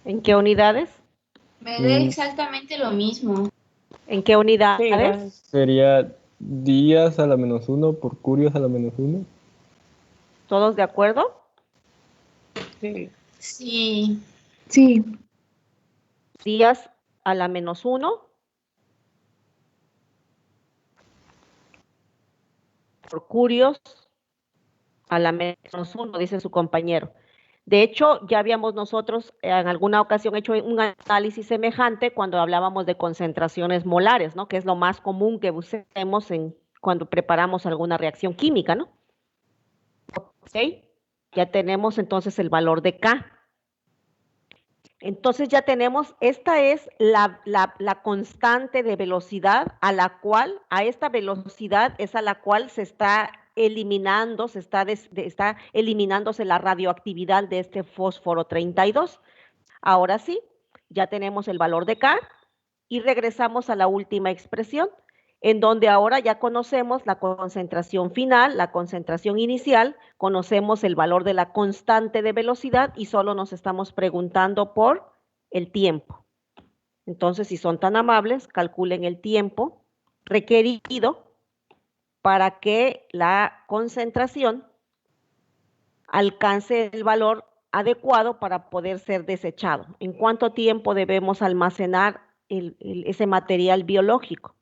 ¿En qué unidades? Me da exactamente lo mismo. ¿En qué unidades? Sería días a la -1 por curios a la -1. ¿Todos de acuerdo? Sí. Sí. Sí. Días a la -1 por curios a la -1, dice su compañero. De hecho, ya habíamos nosotros en alguna ocasión hecho un análisis semejante cuando hablábamos de concentraciones molares, ¿no? Que es lo más común que usemos cuando preparamos alguna reacción química, ¿no? ¿Ok? Ya tenemos entonces el valor de K. Entonces ya tenemos, esta es la constante de velocidad a esta velocidad es a la cual se está eliminando, está eliminándose la radioactividad de este fósforo 32. Ahora sí, ya tenemos el valor de K y regresamos a la última expresión, en donde ahora ya conocemos la concentración final, la concentración inicial, conocemos el valor de la constante de velocidad y solo nos estamos preguntando por el tiempo. Entonces, si son tan amables, calculen el tiempo requerido para que la concentración alcance el valor adecuado para poder ser desechado. ¿En cuánto tiempo debemos almacenar ese material biológico?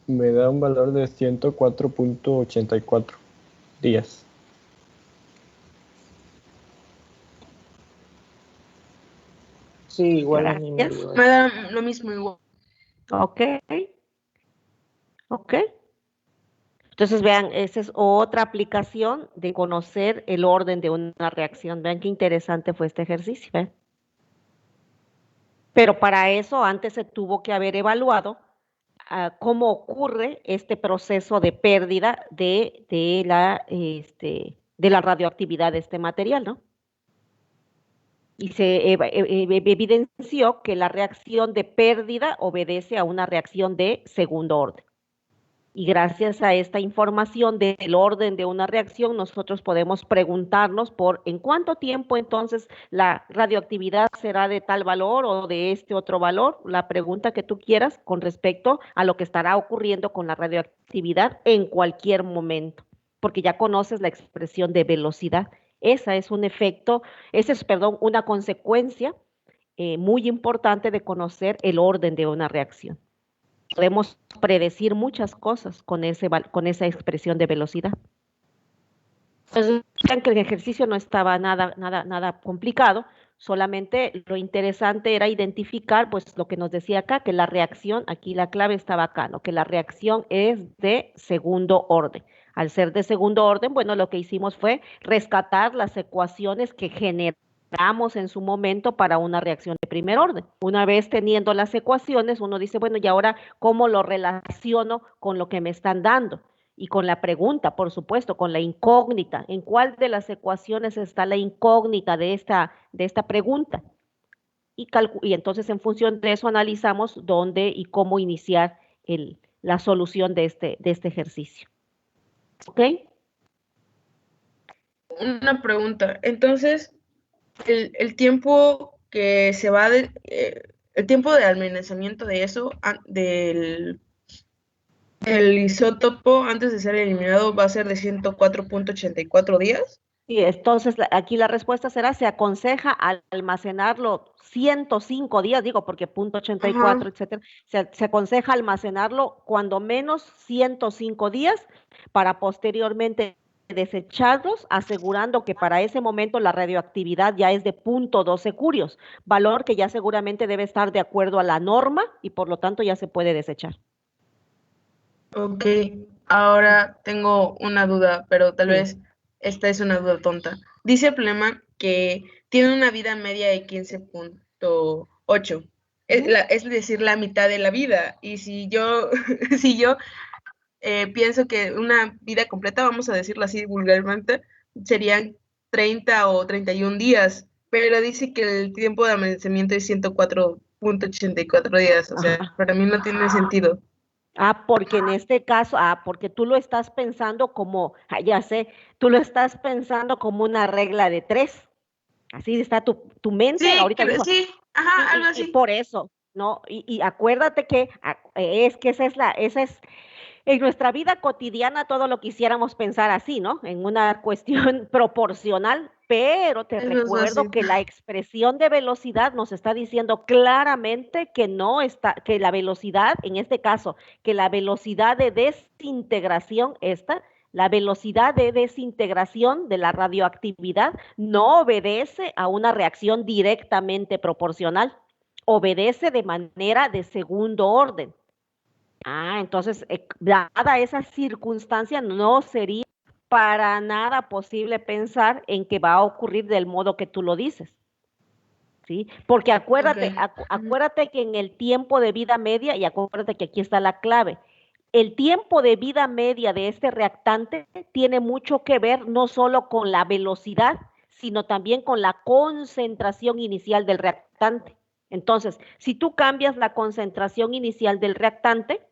me da un valor de 104.84 días. Sí, igual a mí me Gracias. dio Me da lo mismo igual. Ok. Ok. Entonces, vean, esa es otra aplicación de conocer el orden de una reacción. Vean qué interesante fue este ejercicio. ¿Ven? Pero para eso antes se tuvo que haber evaluado cómo ocurre este proceso de pérdida de la radioactividad de este material, ¿no? Y se evidenció que la reacción de pérdida obedece a una reacción de segundo orden. Y gracias a esta información del orden de una reacción, nosotros podemos preguntarnos por en cuánto tiempo entonces la radioactividad será de tal valor o de este otro valor, la pregunta que tú quieras con respecto a lo que estará ocurriendo con la radioactividad en cualquier momento, porque ya conoces la expresión de velocidad. Esa es un efecto, esa es, perdón, una consecuencia muy importante de conocer el orden de una reacción. Podemos predecir muchas cosas con esa expresión de velocidad. Entonces, vean que el ejercicio no estaba nada complicado, solamente lo interesante era identificar, pues lo que nos decía acá, que la reacción, aquí la clave estaba acá, ¿no? Que la reacción es de segundo orden. Al ser de segundo orden, bueno, lo que hicimos fue rescatar las ecuaciones que generamos en su momento para una reacción de primer orden. Una vez teniendo las ecuaciones, uno dice, bueno, y ahora, ¿cómo lo relaciono con lo que me están dando? Y con la pregunta, por supuesto, con la incógnita. ¿En cuál de las ecuaciones está la incógnita de esta pregunta? Y entonces en función de eso analizamos dónde y cómo iniciar la solución de este ejercicio. ¿Ok? Una pregunta. Entonces, el tiempo que se va el tiempo de almacenamiento de eso, del isótopo antes de ser eliminado va a ser de 104.84 días. Y entonces aquí la respuesta será, se aconseja almacenarlo 105 días, digo, porque punto 84, etcétera, se aconseja almacenarlo cuando menos 105 días para posteriormente desecharlos, asegurando que para ese momento la radioactividad ya es de punto 12 curios, valor que ya seguramente debe estar de acuerdo a la norma y por lo tanto ya se puede desechar. Ok, ahora tengo una duda, pero tal Sí. vez esta es una duda tonta. Dice el problema que tiene una vida media de 15.8, es decir, la mitad de la vida. Y si yo, si yo pienso que una vida completa, vamos a decirlo así vulgarmente, serían 30 o 31 días, pero dice que el tiempo de almacenamiento es 104.84 días, o sea, Ajá. para mí no tiene sentido. Porque en este caso, porque tú lo estás pensando como, ya sé, tú lo estás pensando como una regla de 3. Así está tu mente, Sí, ahorita mismo. sí, ajá, algo Y así. por eso, ¿no? Y acuérdate que es que esa es en nuestra vida cotidiana todo lo quisiéramos pensar así, ¿no? En una cuestión proporcional, pero te Eso es recuerdo así. que la expresión de velocidad nos está diciendo claramente que no está, que la velocidad, en este caso, que la velocidad de desintegración la velocidad de desintegración de la radioactividad no obedece a una reacción directamente proporcional, obedece de manera de segundo orden. Entonces, dada esa circunstancia, no sería para nada posible pensar en que va a ocurrir del modo que tú lo dices, ¿sí? Porque acuérdate, Ok. acuérdate que en el tiempo de vida media, y acuérdate que aquí está la clave, el tiempo de vida media de este reactante tiene mucho que ver no solo con la velocidad, sino también con la concentración inicial del reactante. Entonces, si tú cambias la concentración inicial del reactante,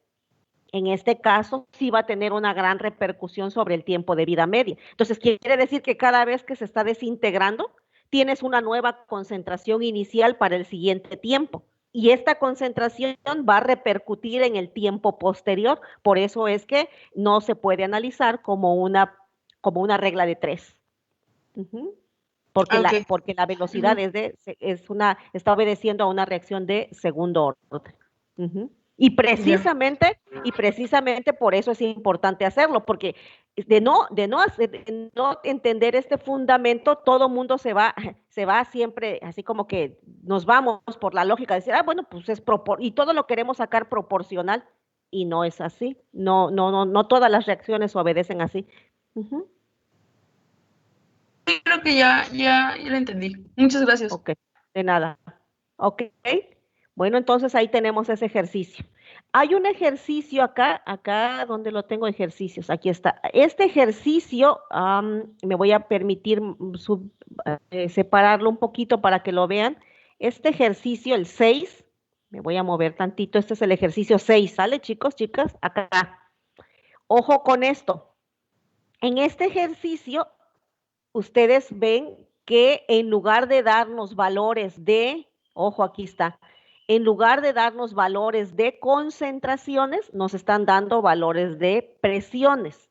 en este caso sí va a tener una gran repercusión sobre el tiempo de vida media. Entonces, quiere decir que cada vez que se está desintegrando, tienes una nueva concentración inicial para el siguiente tiempo. Y esta concentración va a repercutir en el tiempo posterior. Por eso es que no se puede analizar como una regla de 3. Porque, Ok. porque la velocidad está obedeciendo a una reacción de segundo orden. Y precisamente por eso es importante hacerlo, porque de no entender este fundamento, todo mundo se va siempre, así como que nos vamos por la lógica de decir, bueno, pues y todo lo queremos sacar proporcional, y no es así. No todas las reacciones obedecen así. Creo que ya lo entendí. Muchas gracias. Ok, de nada. Ok, bueno, entonces ahí tenemos ese ejercicio. Hay un ejercicio acá donde lo tengo, ejercicios, aquí está. Este ejercicio, me voy a permitir separarlo un poquito para que lo vean. Este ejercicio, el 6, me voy a mover tantito, este es el ejercicio 6, ¿sale, chicos, chicas? Acá. Ojo con esto. En este ejercicio, ustedes ven que en lugar de darnos valores de, ojo, aquí está, en lugar de darnos valores de concentraciones, nos están dando valores de presiones.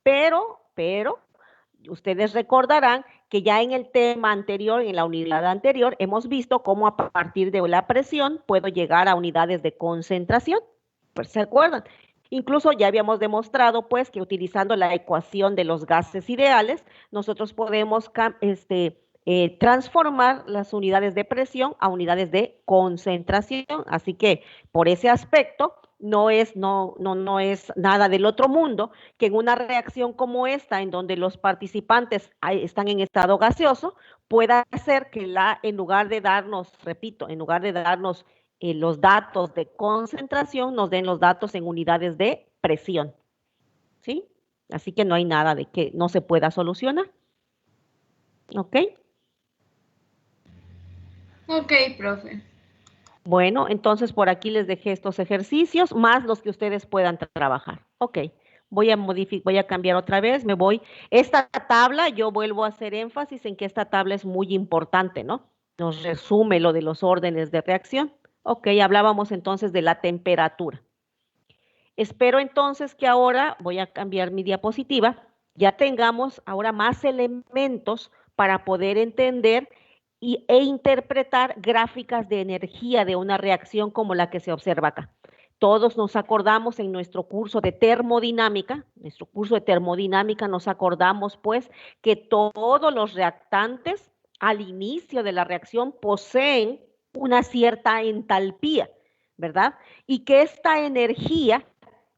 Pero, ustedes recordarán que ya en el tema anterior, en la unidad anterior, hemos visto cómo a partir de la presión puedo llegar a unidades de concentración. Pues se acuerdan. Incluso ya habíamos demostrado, pues, que utilizando la ecuación de los gases ideales, nosotros podemos transformar las unidades de presión a unidades de concentración. Así que, por ese aspecto, no es nada del otro mundo que en una reacción como esta, en donde los participantes están en estado gaseoso, pueda hacer que en lugar de darnos, repito, en lugar de darnos los datos de concentración, nos den los datos en unidades de presión. ¿Sí? Así que no hay nada de que no se pueda solucionar. ¿Ok? Ok, profe. Bueno, entonces por aquí les dejé estos ejercicios, más los que ustedes puedan trabajar. Ok, voy a cambiar otra vez, me voy. Esta tabla, yo vuelvo a hacer énfasis en que esta tabla es muy importante, ¿no? Nos resume lo de los órdenes de reacción. Ok, hablábamos entonces de la temperatura. Espero entonces que ahora, voy a cambiar mi diapositiva, ya tengamos ahora más elementos para poder entender e interpretar gráficas de energía de una reacción como la que se observa acá. Todos nos acordamos en nuestro curso de termodinámica, nos acordamos pues que todos los reactantes al inicio de la reacción poseen una cierta entalpía, ¿verdad? Y que esta energía,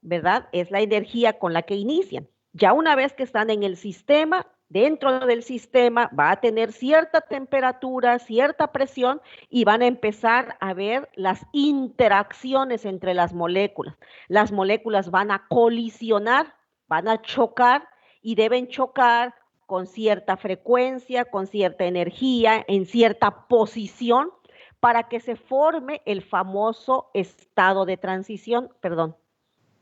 ¿verdad? Es la energía con la que inician. Ya una vez que están en el sistema, dentro del sistema va a tener cierta temperatura, cierta presión y van a empezar a ver las interacciones entre las moléculas. Las moléculas van a colisionar, van a chocar y deben chocar con cierta frecuencia, con cierta energía, en cierta posición para que se forme el famoso estado de transición,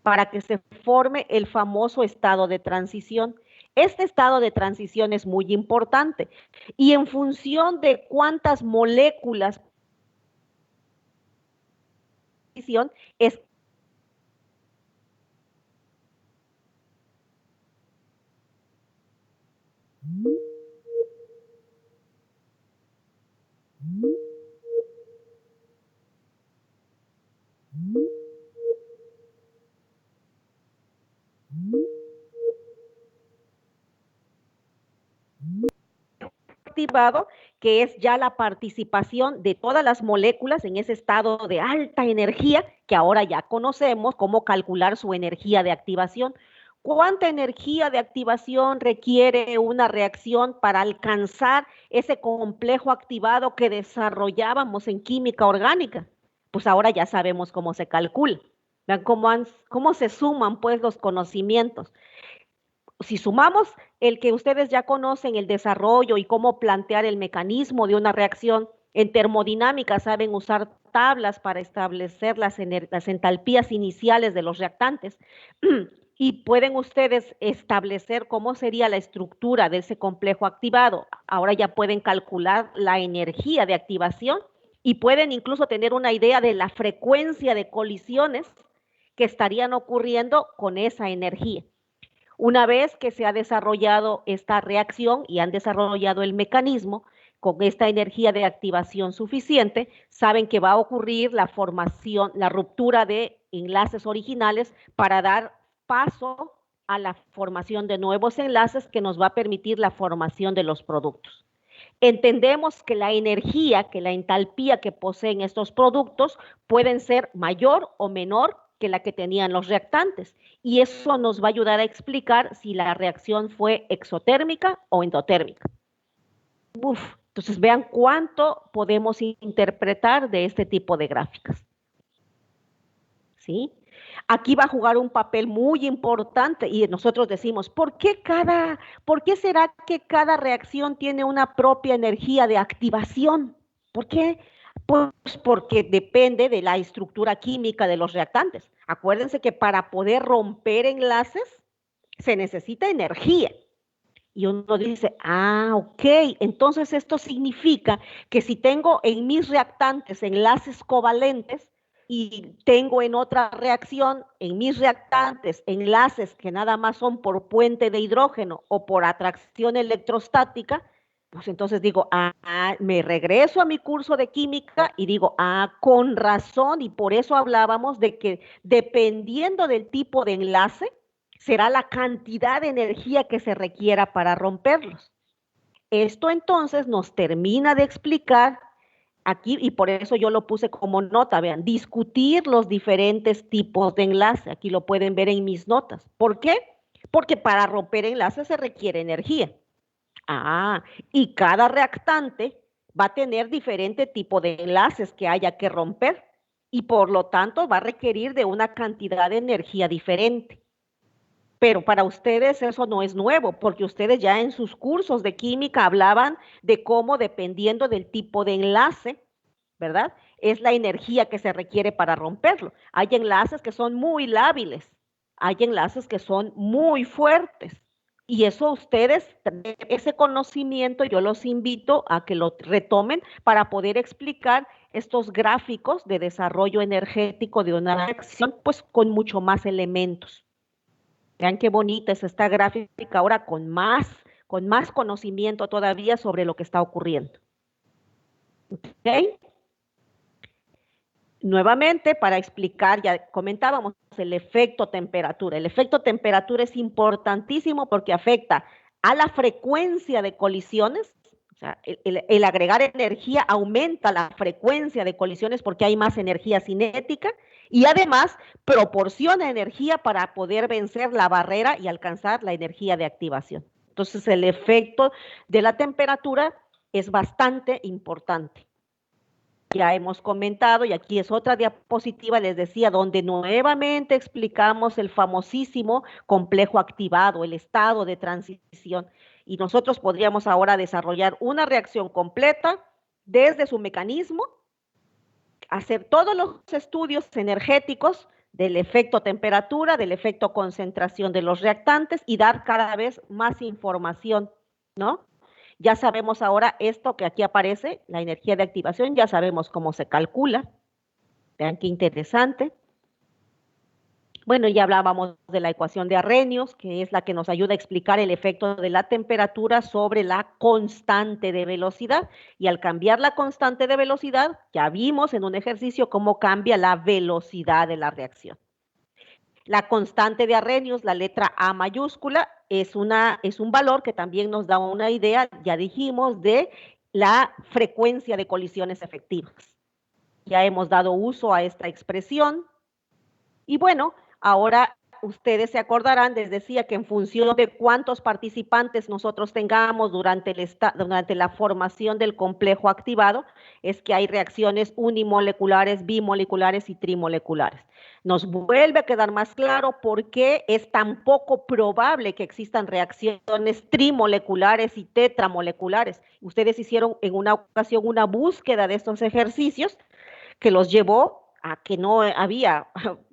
para que se forme el famoso estado de transición. Este estado de transición es muy importante y en función de cuántas moléculas es activado, que es ya la participación de todas las moléculas en ese estado de alta energía, que ahora ya conocemos cómo calcular su energía de activación. ¿Cuánta energía de activación requiere una reacción para alcanzar ese complejo activado que desarrollábamos en química orgánica? Pues ahora ya sabemos cómo se calcula. Vean cómo se suman pues los conocimientos. Si sumamos el que ustedes ya conocen, el desarrollo y cómo plantear el mecanismo de una reacción, en termodinámica saben usar tablas para establecer las entalpías iniciales de los reactantes y pueden ustedes establecer cómo sería la estructura de ese complejo activado. Ahora ya pueden calcular la energía de activación y pueden incluso tener una idea de la frecuencia de colisiones que estarían ocurriendo con esa energía. Una vez que se ha desarrollado esta reacción y han desarrollado el mecanismo, con esta energía de activación suficiente, saben que va a ocurrir la formación, la ruptura de enlaces originales para dar paso a la formación de nuevos enlaces que nos va a permitir la formación de los productos. Entendemos que la energía, que la entalpía que poseen estos productos pueden ser mayor o menor que la que tenían los reactantes, y eso nos va a ayudar a explicar si la reacción fue exotérmica o endotérmica. Entonces vean cuánto podemos interpretar de este tipo de gráficas. ¿Sí? Aquí va a jugar un papel muy importante y nosotros decimos, ¿por qué será que cada reacción tiene una propia energía de activación? ¿Por qué? Pues porque depende de la estructura química de los reactantes. Acuérdense que para poder romper enlaces se necesita energía. Y uno dice, ok, entonces esto significa que si tengo en mis reactantes enlaces covalentes y tengo en otra reacción, en mis reactantes, enlaces que nada más son por puente de hidrógeno o por atracción electrostática, pues entonces digo, me regreso a mi curso de química y digo, con razón, y por eso hablábamos de que dependiendo del tipo de enlace, será la cantidad de energía que se requiera para romperlos. Esto entonces nos termina de explicar aquí, y por eso yo lo puse como nota, vean, discutir los diferentes tipos de enlace. Aquí lo pueden ver en mis notas. ¿Por qué? Porque para romper enlaces se requiere energía. Y cada reactante va a tener diferente tipo de enlaces que haya que romper, y por lo tanto va a requerir de una cantidad de energía diferente. Pero para ustedes eso no es nuevo, porque ustedes ya en sus cursos de química hablaban de cómo, dependiendo del tipo de enlace, ¿verdad? Es la energía que se requiere para romperlo. Hay enlaces que son muy lábiles, hay enlaces que son muy fuertes. Y eso ustedes, ese conocimiento, yo los invito a que lo retomen para poder explicar estos gráficos de desarrollo energético de una reacción, pues con mucho más elementos. Vean qué bonita es esta gráfica ahora con más conocimiento todavía sobre lo que está ocurriendo. ¿Ok? Nuevamente, para explicar, ya comentábamos el efecto temperatura. El efecto temperatura es importantísimo porque afecta a la frecuencia de colisiones. O sea, el agregar energía aumenta la frecuencia de colisiones porque hay más energía cinética, y además proporciona energía para poder vencer la barrera y alcanzar la energía de activación. Entonces, el efecto de la temperatura es bastante importante. Ya hemos comentado, y aquí es otra diapositiva, les decía, donde nuevamente explicamos el famosísimo complejo activado, el estado de transición. Y nosotros podríamos ahora desarrollar una reacción completa desde su mecanismo, hacer todos los estudios energéticos del efecto temperatura, del efecto concentración de los reactantes y dar cada vez más información, ¿no? Ya sabemos ahora esto que aquí aparece, la energía de activación, ya sabemos cómo se calcula. Vean qué interesante. Bueno, ya hablábamos de la ecuación de Arrhenius, que es la que nos ayuda a explicar el efecto de la temperatura sobre la constante de velocidad. Y al cambiar la constante de velocidad, ya vimos en un ejercicio cómo cambia la velocidad de la reacción. La constante de Arrhenius, la letra A mayúscula, es un valor que también nos da una idea, ya dijimos, de la frecuencia de colisiones efectivas. Ya hemos dado uso a esta expresión. Y bueno, ahora ustedes se acordarán, les decía que en función de cuántos participantes nosotros tengamos durante la formación del complejo activado, es que hay reacciones unimoleculares, bimoleculares y trimoleculares. Nos vuelve a quedar más claro por qué es tan poco probable que existan reacciones trimoleculares y tetramoleculares. Ustedes hicieron en una ocasión una búsqueda de estos ejercicios que los llevó a que no había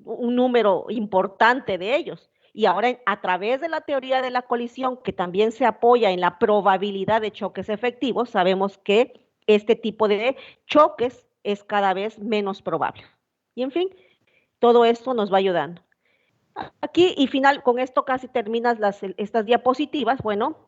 un número importante de ellos. Y ahora, a través de la teoría de la colisión, que también se apoya en la probabilidad de choques efectivos, sabemos que este tipo de choques es cada vez menos probable. Y en fin, todo esto nos va ayudando. Aquí, y final, con esto casi terminas estas diapositivas. Bueno,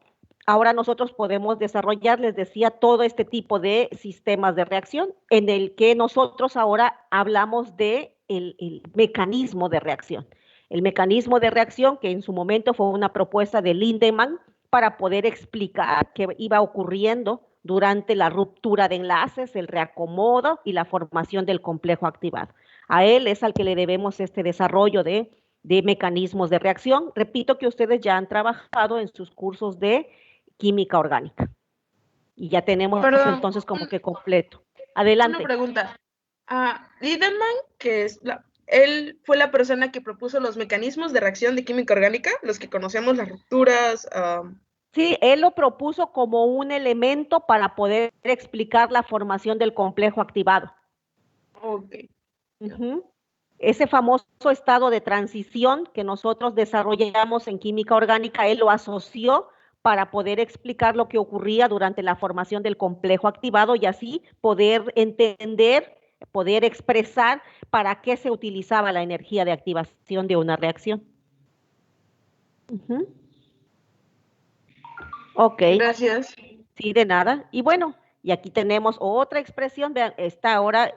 ahora nosotros podemos desarrollar, les decía, todo este tipo de sistemas de reacción en el que nosotros ahora hablamos de el mecanismo de reacción. El mecanismo de reacción que en su momento fue una propuesta de Lindemann para poder explicar qué iba ocurriendo durante la ruptura de enlaces, el reacomodo y la formación del complejo activado. A él es al que le debemos este desarrollo de mecanismos de reacción. Repito que ustedes ya han trabajado en sus cursos de química orgánica. Y ya tenemos entonces como que completo. Adelante. Una pregunta. Lindemann, él fue la persona que propuso los mecanismos de reacción de química orgánica, los que conocemos, las rupturas. Sí, él lo propuso como un elemento para poder explicar la formación del complejo activado. Ok. Ese famoso estado de transición que nosotros desarrollamos en química orgánica, él lo asoció para poder explicar lo que ocurría durante la formación del complejo activado y así poder entender, poder expresar para qué se utilizaba la energía de activación de una reacción. Ok. Gracias. Sí, de nada. Y bueno, y aquí tenemos otra expresión, vean, esta ahora,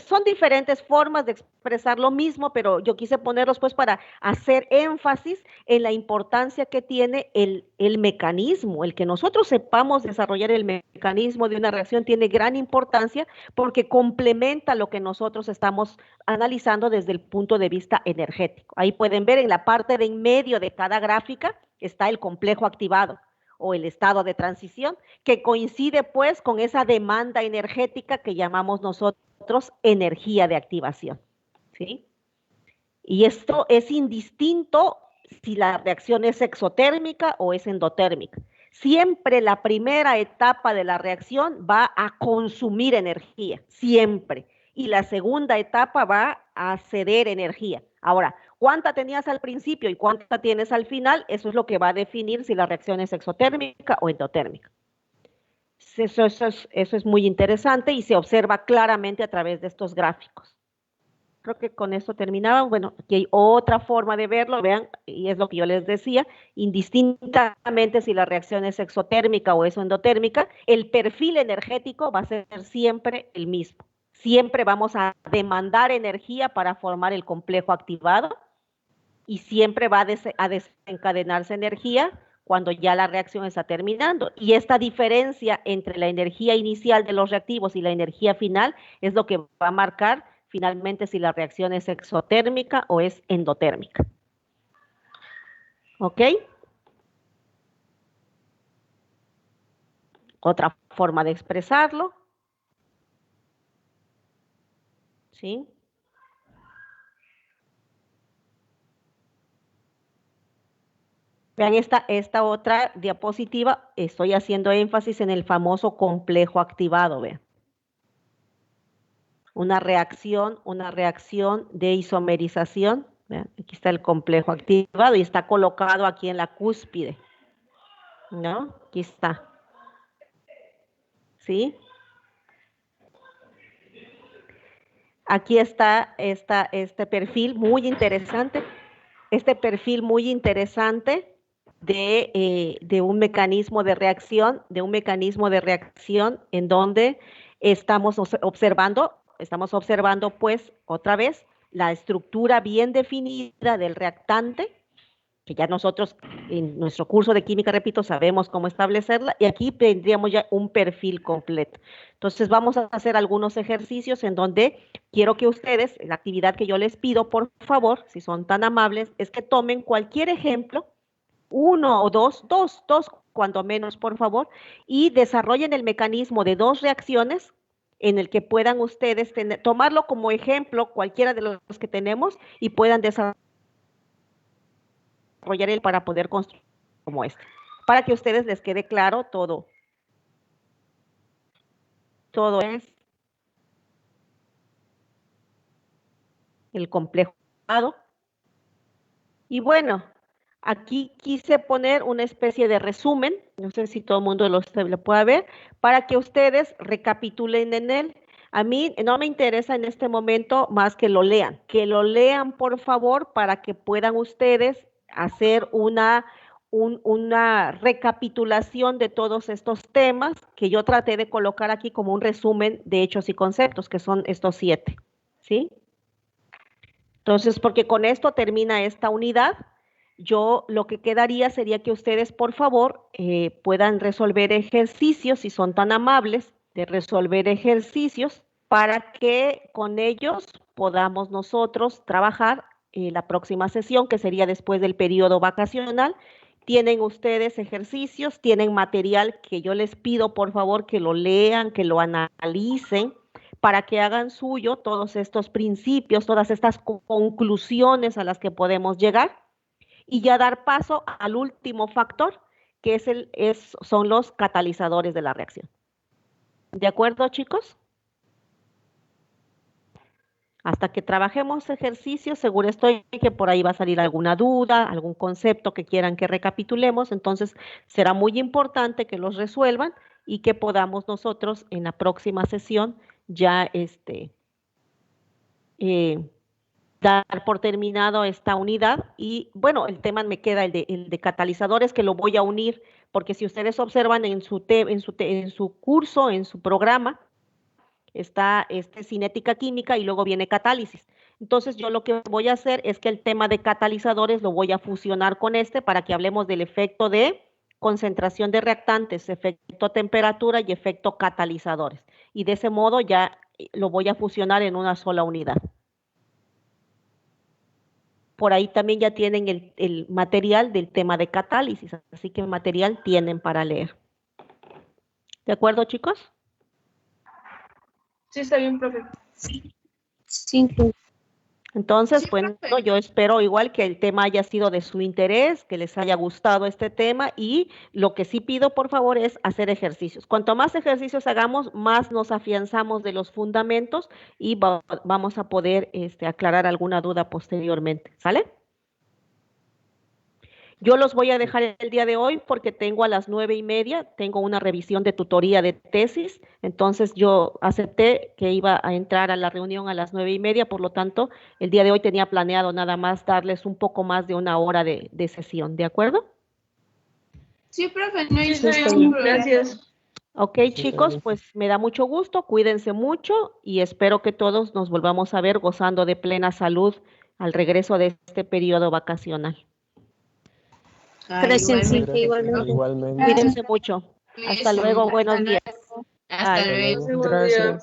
son diferentes formas de expresar lo mismo, pero yo quise ponerlos pues para hacer énfasis en la importancia que tiene el mecanismo, el que nosotros sepamos desarrollar el mecanismo de una reacción tiene gran importancia porque complementa lo que nosotros estamos analizando desde el punto de vista energético. Ahí pueden ver en la parte de en medio de cada gráfica está el complejo activado o el estado de transición, que coincide pues con esa demanda energética que llamamos nosotros energía de activación, ¿sí? Y esto es indistinto si la reacción es exotérmica o es endotérmica. Siempre la primera etapa de la reacción va a consumir energía, siempre. Y la segunda etapa va a ceder energía. Ahora, ¿cuánta tenías al principio y cuánta tienes al final? Eso es lo que va a definir si la reacción es exotérmica o endotérmica. Eso es muy interesante y se observa claramente a través de estos gráficos. Creo que con esto terminaba. Bueno, aquí hay otra forma de verlo, vean, y es lo que yo les decía, indistintamente si la reacción es exotérmica o es endotérmica, el perfil energético va a ser siempre el mismo. Siempre vamos a demandar energía para formar el complejo activado y siempre va a desencadenarse energía cuando ya la reacción está terminando. Y esta diferencia entre la energía inicial de los reactivos y la energía final es lo que va a marcar finalmente si la reacción es exotérmica o es endotérmica. ¿Ok? Otra forma de expresarlo. ¿Sí? Vean esta otra diapositiva, estoy haciendo énfasis en el famoso complejo activado, vean. Una reacción de isomerización, vean, aquí está el complejo activado y está colocado aquí en la cúspide, ¿no? Aquí está. ¿Sí? Aquí está este perfil muy interesante, de un mecanismo de reacción, en donde estamos observando pues otra vez la estructura bien definida del reactante, que ya nosotros en nuestro curso de química, repito, sabemos cómo establecerla, y aquí tendríamos ya un perfil completo. Entonces vamos a hacer algunos ejercicios en donde quiero que ustedes, la actividad que yo les pido, por favor, si son tan amables, es que tomen cualquier ejemplo, uno o dos cuando menos, por favor, y desarrollen el mecanismo de dos reacciones en el que puedan ustedes tomarlo como ejemplo, cualquiera de los que tenemos, y puedan desarrollar el para poder construir como este, para que a ustedes les quede claro todo es el complejo. Y bueno, aquí quise poner una especie de resumen, no sé si todo el mundo lo puede ver, para que ustedes recapitulen en él. A mí no me interesa en este momento más que lo lean por favor, para que puedan ustedes hacer una recapitulación de todos estos temas que yo traté de colocar aquí como un resumen de hechos y conceptos, que son estos 7, ¿sí? Entonces, porque con esto termina esta unidad, yo lo que quedaría sería que ustedes, por favor, puedan resolver ejercicios, si son tan amables, de resolver ejercicios para que con ellos podamos nosotros trabajar la próxima sesión, que sería después del periodo vacacional. Tienen ustedes ejercicios, tienen material que yo les pido, por favor, que lo lean, que lo analicen, para que hagan suyo todos estos principios, todas estas conclusiones a las que podemos llegar, y ya dar paso al último factor, que son los catalizadores de la reacción. ¿De acuerdo, chicos? Hasta que trabajemos ejercicios, seguro estoy que por ahí va a salir alguna duda, algún concepto que quieran que recapitulemos, entonces será muy importante que los resuelvan y que podamos nosotros en la próxima sesión ya dar por terminado esta unidad. Y bueno, el tema me queda el de catalizadores, que lo voy a unir, porque si ustedes observan en su curso, en su programa, está cinética química y luego viene catálisis. Entonces yo lo que voy a hacer es que el tema de catalizadores lo voy a fusionar con para que hablemos del efecto de concentración de reactantes, efecto temperatura y efecto catalizadores. Y de ese modo ya lo voy a fusionar en una sola unidad. Por ahí también ya tienen el material del tema de catálisis, así que material tienen para leer. ¿De acuerdo, chicos? Sí, está bien, profe. Sí, profe. Entonces, Sí, bueno, profe. yo espero igual que el tema haya sido de su interés, que les haya gustado este tema, y lo que sí pido, por favor, es hacer ejercicios. Cuanto más ejercicios hagamos, más nos afianzamos de los fundamentos y vamos a poder aclarar alguna duda posteriormente, ¿sale? Yo los voy a dejar el día de hoy porque tengo a las 9:30, tengo una revisión de tutoría de tesis, entonces yo acepté que iba a entrar a la reunión a las 9:30, por lo tanto, el día de hoy tenía planeado nada más darles un poco más de una hora de sesión, ¿de acuerdo? Sí, profe, no hay Sí, está ningún bien. problema. Gracias. Ok, Sí, chicos, bien. pues me da mucho gusto, cuídense mucho y espero que todos nos volvamos a ver gozando de plena salud al regreso de este periodo vacacional. Presencito Gracias. igualmente. Igualmente. Cuídense mucho. Hasta Cuídense luego, mucho. buenos días. Hasta Bye. luego. Hasta luego. Buen día. Gracias.